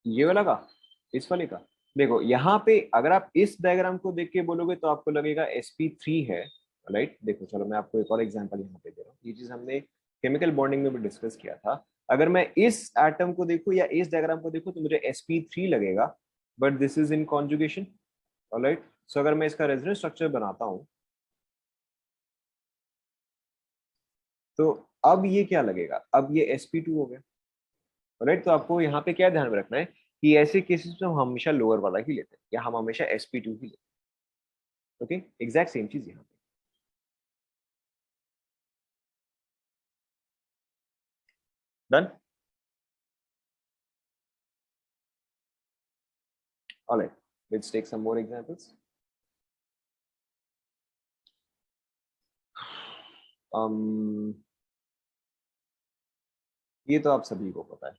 ये वाला का, इस वाले का? देखो यहाँ पे अगर आप इस डायग्राम को देख के बोलोगे तो आपको लगेगा sp3 है। राइट, देखो चलो मैं आपको एक और एग्जांपल यहाँ पे दे रहा हूँ। ये चीज हमने केमिकल बॉन्डिंग में भी डिस्कस किया था। अगर मैं इस एटम को देखूं या इस डायग्राम को देखूं तो मुझे sp3 लगेगा, but this is in conjugation. Alright, so अगर मैं इसका रेजोनेंस स्ट्रक्चर बनाता हूँ तो अब ये क्या लगेगा, अब ये sp2 हो गया। राइट, तो आपको यहाँ पे क्या ध्यान में रखना है कि ऐसे केसेस में हम हमेशा लोअर वाला ही लेते हैं या हम हमेशा sp2 ही लेते हैं। ओके, एग्जैक्ट सेम चीज यहाँ पे। Done. Alright, let's take some more examples. um ये तो आप सभी को पता है,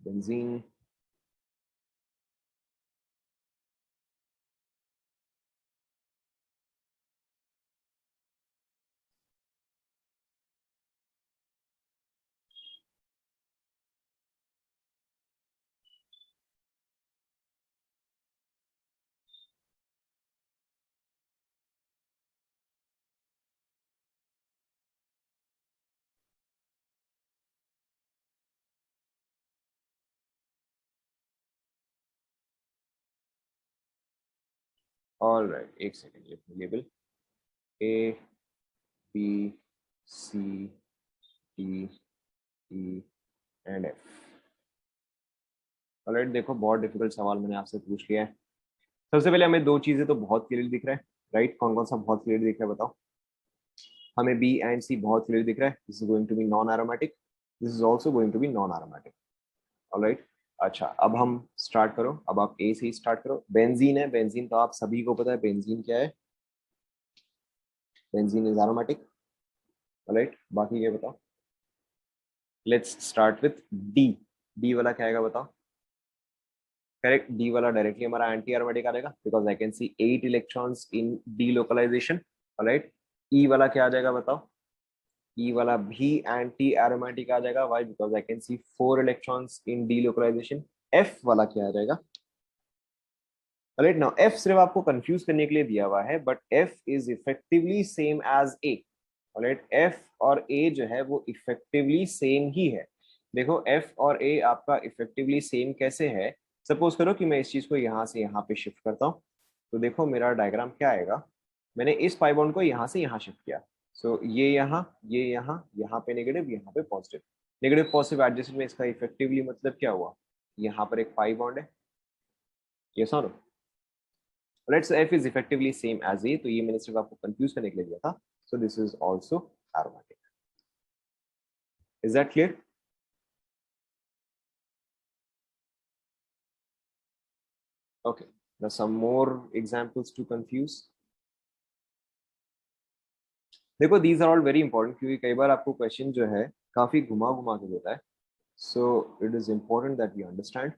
बेंजीन। ऑलराइट, एक second, let me label A B C, T, E and F. Alright, देखो बहुत डिफिकल्ट सवाल मैंने आपसे पूछ लिया है। सबसे पहले हमें दो चीजें तो बहुत क्लियर दिख रहा है, राइट? कौन कौन सा बहुत क्लियर दिख रहा है बताओ? हमें बी एंड सी बहुत क्लियर दिख रहा है। This is going to be non aromatic, this is also going to be non aromatic. Alright, अच्छा अब हम स्टार्ट करो। अब आप ए से ही स्टार्ट करो। बेंजीन है, बेंजीन तो आप सभी को पता है बेंजीन क्या है। Benzene is aromatic. ऑलराइट, बाकी क्या बताओ? Let's start with D. D वाला क्या आएगा बताओ? करेक्ट, डी वाला डायरेक्टली हमारा एंटी एरोमेटिक आएगा because I can see 8 electrons in delocalisation. Alright, E वाला क्या आ जाएगा बताओ? ई वाला भी एंटी एरोमेटिक आ जाएगा। Why? Because I can see 4 electrons in delocalization. F वाला क्या आ जाएगा? राइट, नाउ एफ सिर्फ आपको कंफ्यूज करने के लिए दिया हुआ है, but F is effectively same as A. Alright, F और ए जो है वो इफेक्टिवली सेम ही है। देखो एफ और ए आपका इफेक्टिवली सेम कैसे है? सपोज करो कि मैं इस चीज को यहाँ से यहाँ पे शिफ्ट करता हूँ, तो देखो मेरा डायग्राम क्या आएगा। मैंने इस पाई बॉन्ड को यहाँ से यहाँ शिफ्ट किया, सो ये यहाँ, ये यहाँ पे नेगेटिव, यहाँ पे पॉजिटिव। नेगेटिव पॉजिटिव एडजस्टमेंट में इसका इफेक्टिवली मतलब क्या हुआ? यहाँ पर एक पाई बॉन्ड है, ये so right? So F is effectively same as A, तो ये मैंने सिर्फ आपको कंफ्यूज करने के लिए दिया था। सो this is also aromatic. Is that clear? Okay, now some more examples to confuse. देखो these are all very important क्योंकि कई बार आपको क्वेश्चन जो है काफी घुमा घुमा के देता है, so it is important that we understand.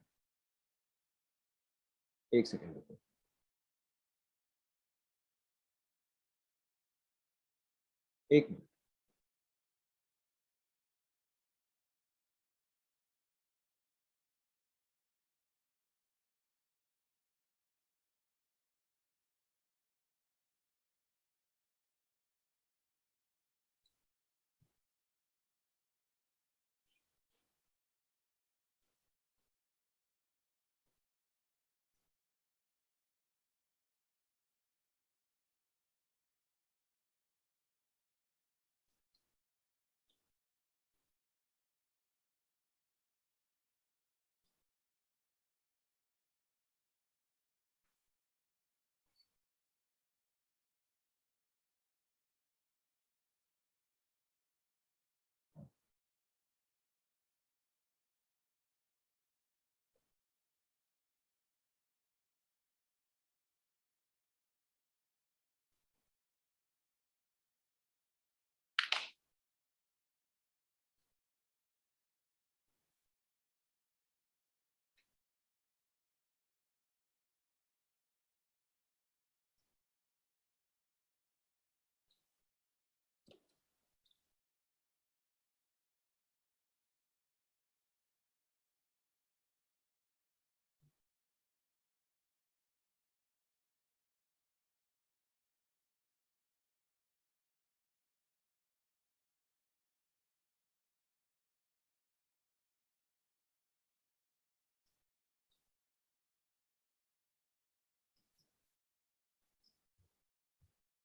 एक सेकेंड रुको। एक मिनट।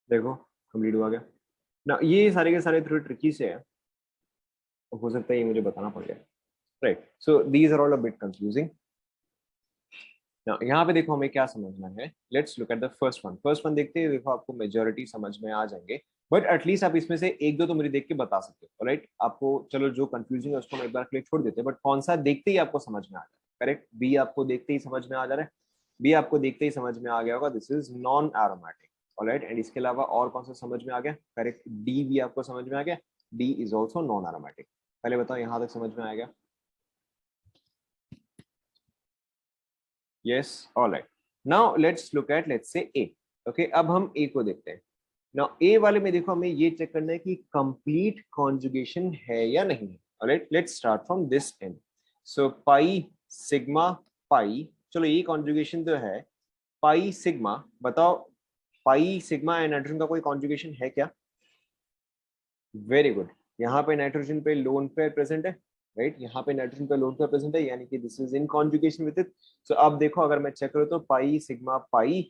देखो कंप्लीट हुआ गया ना। ये सारे के सारे थोड़े ट्रिकी से है, हो सकता है ये मुझे बताना पड़ जाए। Right, so these are all a bit confusing. Now, यहाँ पे देखो हमें क्या समझना है। Let's look at the first one. First one देखते हैं, देखो आपको मेजोरिटी समझ में आ जाएंगे, बट एटलीस्ट आप इसमें से एक दो तो मेरी देख के बता सकते हो। राइट, आपको चलो जो कंफ्यूजिंग है उसको हम एक बार के लिए छोड़ देते हैं, बट कौन सा देखते ही आपको समझ में आ जाए? करेक्ट, बी आपको देखते ही समझ में आ जा रहा है। बी आपको देखते ही समझ में आ गया होगा, this is non aromatic. Alright, and इसके अलावा और कौन सा समझ में आ गया? करेक्ट, डी भी आपको समझ में आ गया, D is also non aromatic. पहले बताओ यहाँ तक समझ में आ गया? yes, all right, now let's look at let's say a. okay, अब हम a को देखते हैं। now a वाले में देखो हमें ये चेक करना है कि कंप्लीट कॉन्जुगेशन है या नहीं है। Alright, let's start from this and. So pi sigma पाई, चलो ये कॉन्जुगेशन तो है। पाई सिग्मा, बताओ पाई सिग्मा एंड नाइट्रोजन का कोई कॉन्जुगेशन है क्या? वेरी गुड, यहाँ पे नाइट्रोजन पे लोन पेयर प्रेजेंट है। राइट, यहाँ पे नाइट्रोजन पे लोन पेयर प्रेजेंट है, यानी कि this is in conjugation with it. So अब देखो अगर मैं चेक करूँ तो pi sigma pi,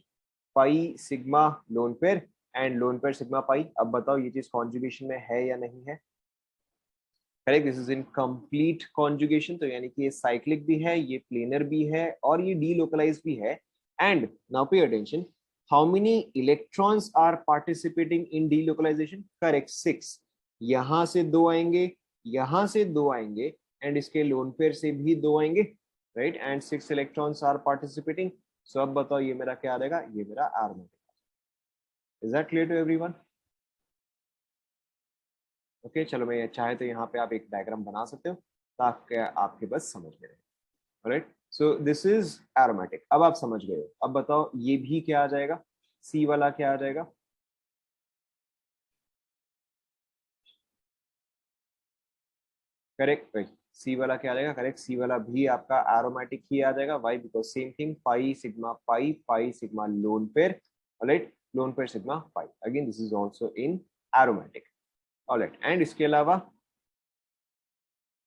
pi sigma lone pair, and lone pair sigma pi. अब बताओ ये चीज कॉन्जुगेशन में है या नहीं है? Correct, this is in complete conjugation, तो यानी कि ये साइक्लिक भी है, ये प्लेनर भी है और ये डीलोकलाइज भी है। And now pay attention, how many electrons are participating in delocalization? Correct, 6। यहां से दो आएंगे, यहां से दो आएंगे एंड इसके लोन पेयर से भी दो आएंगे, right, and 6 electrons are participating. So अब बताओ ये मेरा क्या आ जाएगा? ये मेरा aromatic. Is that clear to everyone? Okay, चलो मैं चाहे तो यहाँ पे आप एक डायग्राम बना सकते हो ताकि आपके बस समझ में रहे। Right, so this is aromatic. अब आप समझ गए हो। अब बताओ ये भी क्या आ जाएगा? सी वाला क्या आ जाएगा? करेक्ट, राइट, सी वाला क्या आ जाएगा? करेक्ट, सी वाला भी आपका एरोमेटिक ही आ जाएगा। Why? Because same thing, pi pi sigma lone pair, right, lone pair sigma pi. Again this is also in aromatic. Alright, and इसके अलावा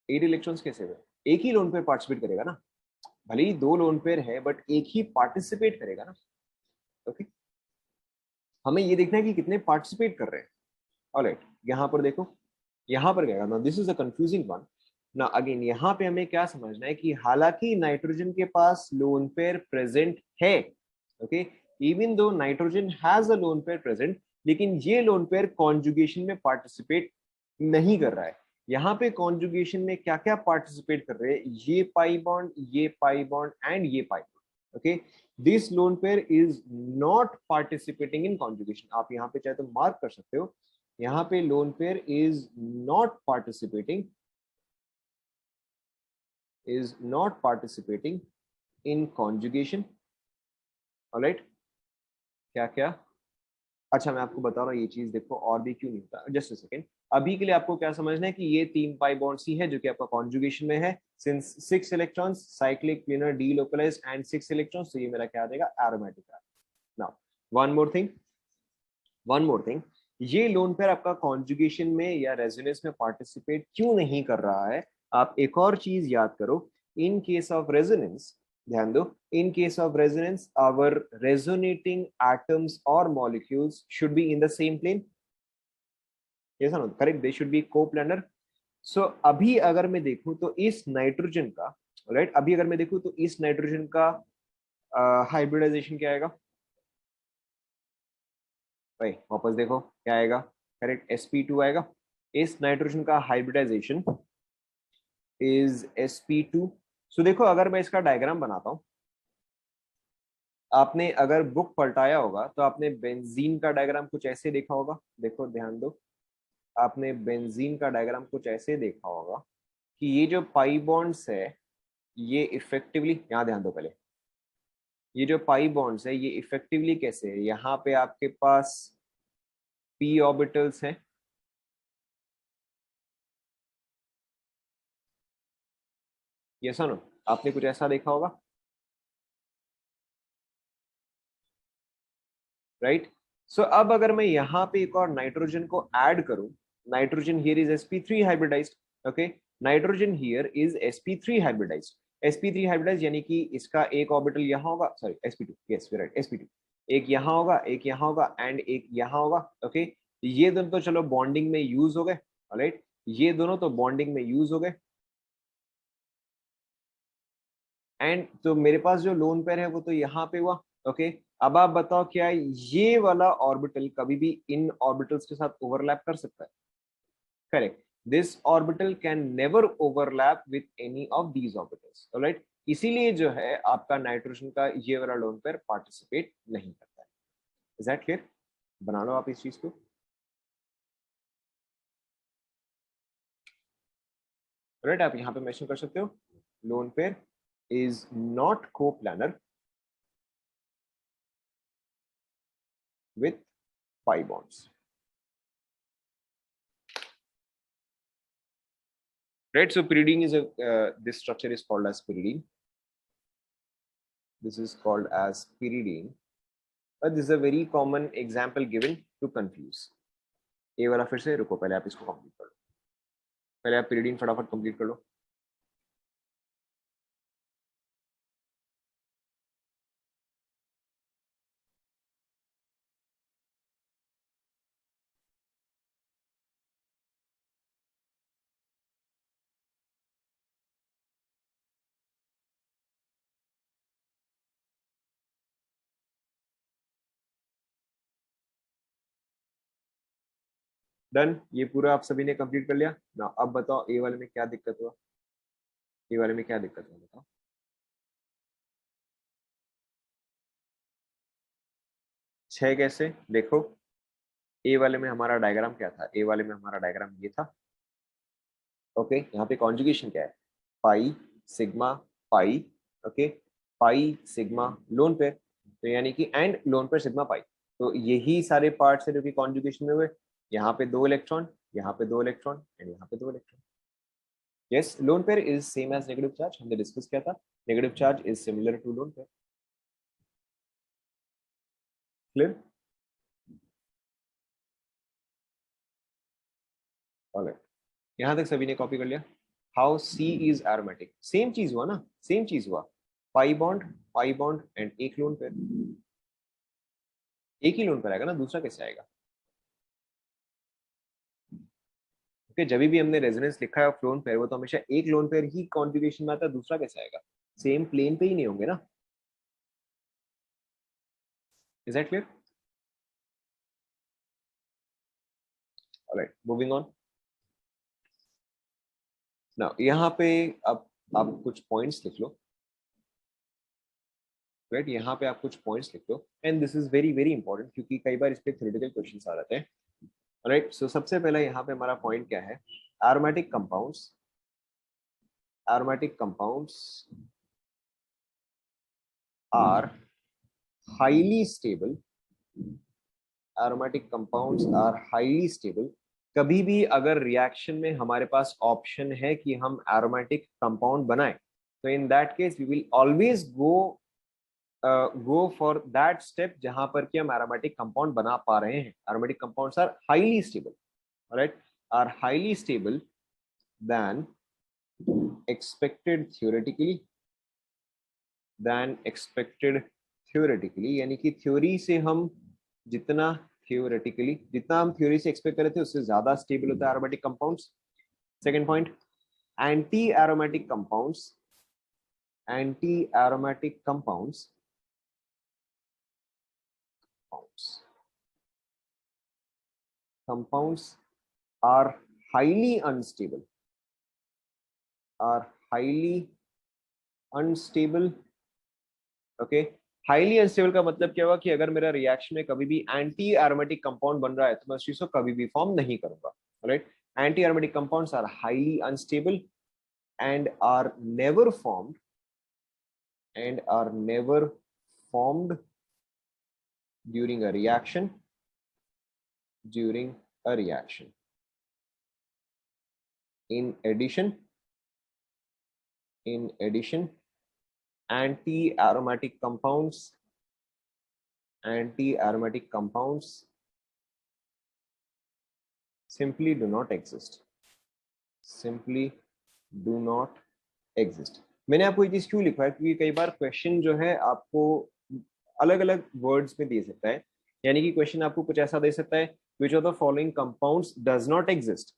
8 इलेक्ट्रॉन्स कैसे हुए? एक ही लोन पेयर पार्टिसिपेट करेगा ना, भले ही दो लोन पेयर है बट एक ही पार्टिसिपेट करेगा ना। ओके, हमें ये देखना है कि कितने पार्टिसिपेट कर रहे हैं। ऑलराइट, यहाँ पर देखो, यहाँ पर क्या करना, this is a confusing one ना। अगेन यहाँ पे हमें क्या समझना है कि हालांकि नाइट्रोजन के पास लोन पेयर प्रेजेंट है, okay, even though nitrogen has a lone pair present, लेकिन ये लोन पेयर कॉन्जुगेशन में पार्टिसिपेट नहीं कर रहा है। यहाँ पे कॉन्जुगेशन में क्या क्या पार्टिसिपेट कर रहे हैं? ये पाई बॉन्ड, ये पाई बॉन्ड एंड ये pi bond. Okay, this loan pair is not participating in conjugation. आप यहाँ पे चाहे तो मार्क कर सकते हो, यहाँ पे loan pair is not participating in conjugation. Alright, क्या क्या? अच्छा, मैं आपको बता रहा हूँ ये चीज देखो और भी क्यों नहीं होता, जस्ट अ सेकेंड। अभी के लिए आपको क्या समझना है कि ये 3 पाई बॉन्ड्स ही है जो कि आपका कॉन्जुगेशन में है। Since 6 electrons, cyclic, planar, delocalised and 6 electrons, तो ये मेरा क्या आ जाएगा? Aromatic. Now one more thing, one more thing, ये लोन पेयर आपका कॉन्जुगेशन में या रेजोनेंस में पार्टिसिपेट क्यों नहीं कर रहा है? आप एक और चीज याद करो, इन केस ऑफ रेजोनेंस, ध्यान दो, in case of resonance our resonating atoms और molecules should be in the same plane. Yes और नो? Correct, they should be coplanar. So अभी अगर मैं देखूं तो इस नाइट्रोजन का, राइट, अभी अगर मैं देखूं तो इस नाइट्रोजन का हाइब्रिडाइजेशन क्या आएगा? भाई वापस देखो क्या आएगा? करेक्ट, sp2 आएगा। इस नाइट्रोजन का हाइब्रिडाइजेशन इज sp2। सो देखो अगर मैं इसका डायग्राम बनाता हूं, आपने अगर बुक पलटाया होगा तो आपने बेंजीन का डायग्राम कुछ ऐसे देखा होगा। देखो ध्यान दो, आपने बेंजीन का डायग्राम कुछ ऐसे देखा होगा कि ये जो पाई बॉन्ड्स है ये इफेक्टिवली, यहाँ ध्यान दो पहले, ये जो पाई बॉन्ड्स है ये इफेक्टिवली कैसे है? यहाँ पे आपके पास p ऑर्बिटल्स हैं, ये सुनो, आपने कुछ ऐसा देखा होगा, राइट। सो अब अगर मैं यहाँ पे एक और नाइट्रोजन को ऐड करूं, nitrogen here is sp3 hybridized. Okay, nitrogen here is sp3 hybridized. sp3 hybridized यानी कि इसका एक ऑर्बिटल यहाँ होगा, sorry sp2, yes right, sp2, एक यहाँ होगा, एक यहाँ होगा एंड एक यहाँ होगा। ओके, ये दोनों तो चलो बॉन्डिंग में यूज हो गए, राइट, ये दोनों तो बॉन्डिंग में यूज हो गए। एंड तो मेरे पास जो लोन पेयर है वो तो यहाँ पे हुआ। ओके, अब आप बताओ क्या ये वाला ऑर्बिटल कभी भी इन ऑर्बिटल्स के साथ ओवरलैप कर सकता है? Correct, this orbital can never overlap with any of these orbitals. Alright, इसीलिए जो है आपका नाइट्रोजन का ये वाला लोन पेयर पार्टिसिपेट नहीं करता है। Is that clear? बना लो आप इस चीज को। राइट, आप यहाँ पे मेंशन कर सकते हो, loan pair is not coplanar with pi bonds. Right, so pyridine is a this structure is called as pyridine. This is called as pyridine, but this is a very common example given to confuse. ये वाला फिर से रुको, पहले आप इसको complete कर लो, पहले आप pyridine फटाफट कंप्लीट कर लो। डन, ये पूरा आप सभी ने कंप्लीट कर लिया ना। अब बताओ ए वाले में क्या दिक्कत हुआ, ए वाले में क्या दिक्कत हुआ बताओ। 6 कैसे देखो, ए वाले में हमारा डायग्राम क्या था, ए वाले में हमारा डायग्राम ये था। ओके, यहाँ पे कॉन्जुगेशन क्या है, पाई सिग्मा पाई, ओके, पाई सिग्मा लोन पेयर, तो यानी कि एंड लोन पेयर सिग्मा पाई, तो यही सारे पार्ट्स है जो कि कॉन्जुगेशन में हुए। यहाँ पे 2 इलेक्ट्रॉन, यहाँ पे 2 इलेक्ट्रॉन एंड यहाँ पे 2 electron. Yes, lone pair is same as negative charge, हमने डिस्कस किया था, negative charge is similar to lone pair. Clear, alright, यहाँ तक सभी ने कॉपी कर लिया। How see is aromatic, same चीज हुआ ना, सेम चीज हुआ, पाई बॉन्ड एंड एक लोन पेयर, एक ही लोन पेयर आएगा ना, दूसरा कैसे आएगा। ओके, जब भी हमने रेजोनेंस लिखा है ऑफ लोन पेयर, वो तो हमेशा एक लोन पेयर ही कॉन्फ़िगरेशन में आता है, दूसरा कैसे आएगा, सेम प्लेन पे ही नहीं होंगे ना। Is that clear, alright, moving on. Now यहाँ पे अब आप कुछ पॉइंट्स लिख लो, राइट, यहाँ पे आप कुछ पॉइंट्स लिख लो and this is very very important, क्योंकि कई बार इस पे थ्योरेटिकल क्वेश्चंस आ जाते हैं। राइट, सो सबसे पहले यहाँ पे हमारा पॉइंट क्या है, aromatic compounds, aromatic compounds are highly stable, aromatic compounds are highly stable। कभी भी अगर रिएक्शन में हमारे पास ऑप्शन है कि हम एरोमेटिक कंपाउंड बनाएं, तो in that case we will always go for that step जहां पर कि हम एरोमेटिक कंपाउंड बना पा रहे हैं। Aromatic compounds are highly stable, right, are highly stable than expected theoretically, यानी कि थ्योरी से हम जितना जितना हम थ्योरी से एक्सपेक्ट करे थे उससे ज्यादा स्टेबल होता है aromatic compounds. Second point, anti aromatic compounds, anti aromatic compounds compounds are highly unstable, are highly unstable. Okay, highly unstable का मतलब क्या हुआ कि अगर मेरा रिएक्शन में कभी भी एंटी एरोमेटिक कंपाउंड बन रहा है तो मैं उस चीज को कभी भी फॉर्म नहीं करूंगा, right. Anti aromatic compounds are highly unstable and are never formed, and are never formed during a reaction, during a reaction. In addition, anti-aromatic compounds, anti-aromatic compounds simply do not exist, simply do not exist। मैंने आपको ये चीज क्यों लिखा है, क्योंकि कई बार question जो है आपको अलग अलग वर्ड्स में दे सकता है, यानी कि क्वेश्चन आपको कुछ ऐसा दे सकता है, which of the following compounds does not exist,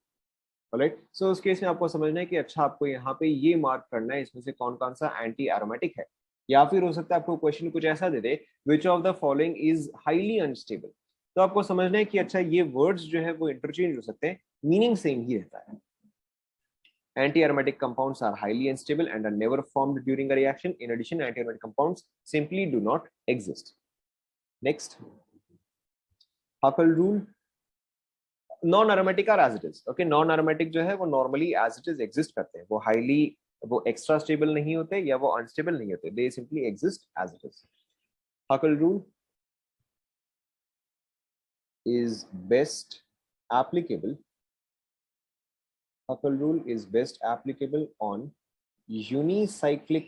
right. So उस केस में आपको समझना है कि अच्छा आपको यहाँ पे ये मार्क करना है इसमें से कौन कौन सा एंटी एरोमेटिक है। या फिर हो सकता है आपको क्वेश्चन कुछ ऐसा दे दे, which of the following is highly unstable, तो आपको समझना है कि अच्छा ये वर्ड्स जो है वो इंटरचेंज हो सकते हैं, मीनिंग सेम ही रहता है। Anti-aromatic compounds are highly unstable and are never formed during a reaction. In addition, anti-aromatic compounds simply do not exist. Next, Huckel rule. Non-aromatic are as it is. Okay, non-aromatic जो है वो normally as it is exist करते हैं, वो highly, वो extra stable नहीं होते या वो unstable नहीं होते, they simply exist as it is. Huckel rule is best applicable. Huckel rule is best applicable on unicyclic,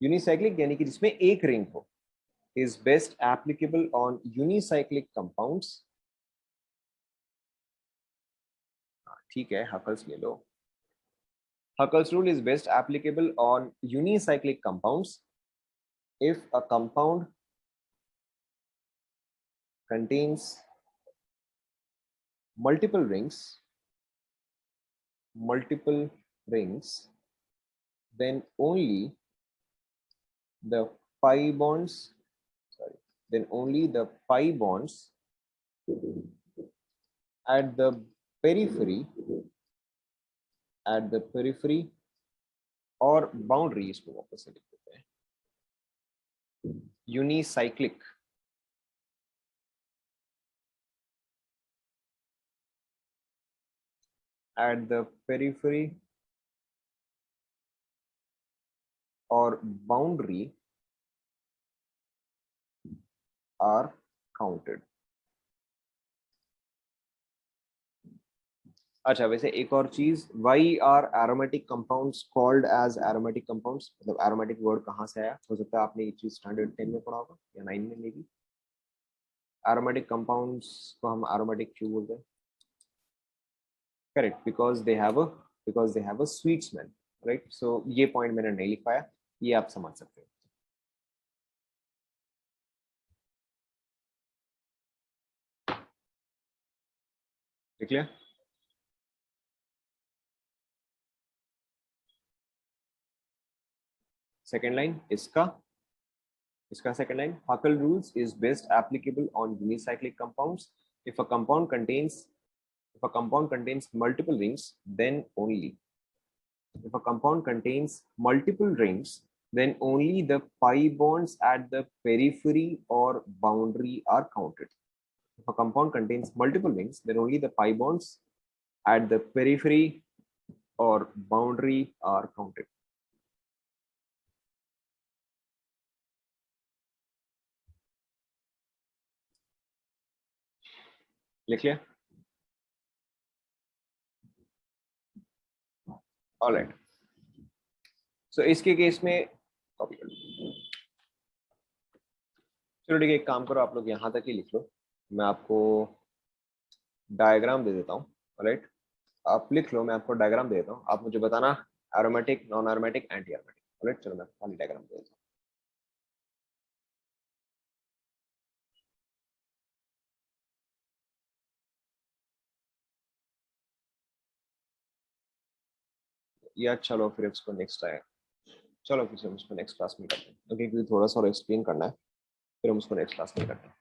unicyclic यानी कि जिसमें एक रिंग हो, is best applicable on unicyclic compounds. ठीक है, Huckel's ले लो। Huckel's rule is best applicable on unicyclic compounds if a compound contains multiple rings, then only the pi bonds, sorry, then only the pi bonds at the periphery और boundary, इसको वापस से लिख देते हैं, यूनिसाइक्लिक at the periphery or boundary are counted. अच्छा, वैसे एक और चीज, why are aromatic compounds called as aromatic compounds? मतलब aromatic word कहाँ से आया? हो सकता है आपने ये चीज स्टैंडर्ड 10 में पढ़ा होगा या 9 में, मे बी। aromatic compounds को हम aromatic क्यों बोलते हैं? Correct, because they have a sweet smell, right. So ये पॉइंट मैंने नहीं लिख पाया, ये आप समझ सकते हो। ठीक है। सेकेंड लाइन इसका second line, Huckel rules is best applicable on unicyclic compounds. If a compound contains multiple rings, then only the pi bonds at the periphery or boundary are counted. If a compound contains multiple rings, then only the pi bonds at the periphery or boundary are counted. लिख लिया? Alright, सो इसके case में copy कर लो। चलो ठीक है, एक काम करो, आप लोग यहाँ तक ही लिख लो, मैं आपको डायग्राम दे देता हूँ। ऑलराइट, आप लिख लो, मैं आपको डायग्राम दे देता हूँ, आप मुझे बताना aromatic, non aromatic, anti aromatic. Alright, चलो मैं खाली डायग्राम दे देता हूँ। या चलो फिर इसको नेक्स्ट आए, चलो फिर हम उसको नेक्स्ट क्लास में करते हैं, क्योंकि थोड़ा सा और एक्सप्लेन करना है, फिर हम उसको नेक्स्ट क्लास में करते हैं।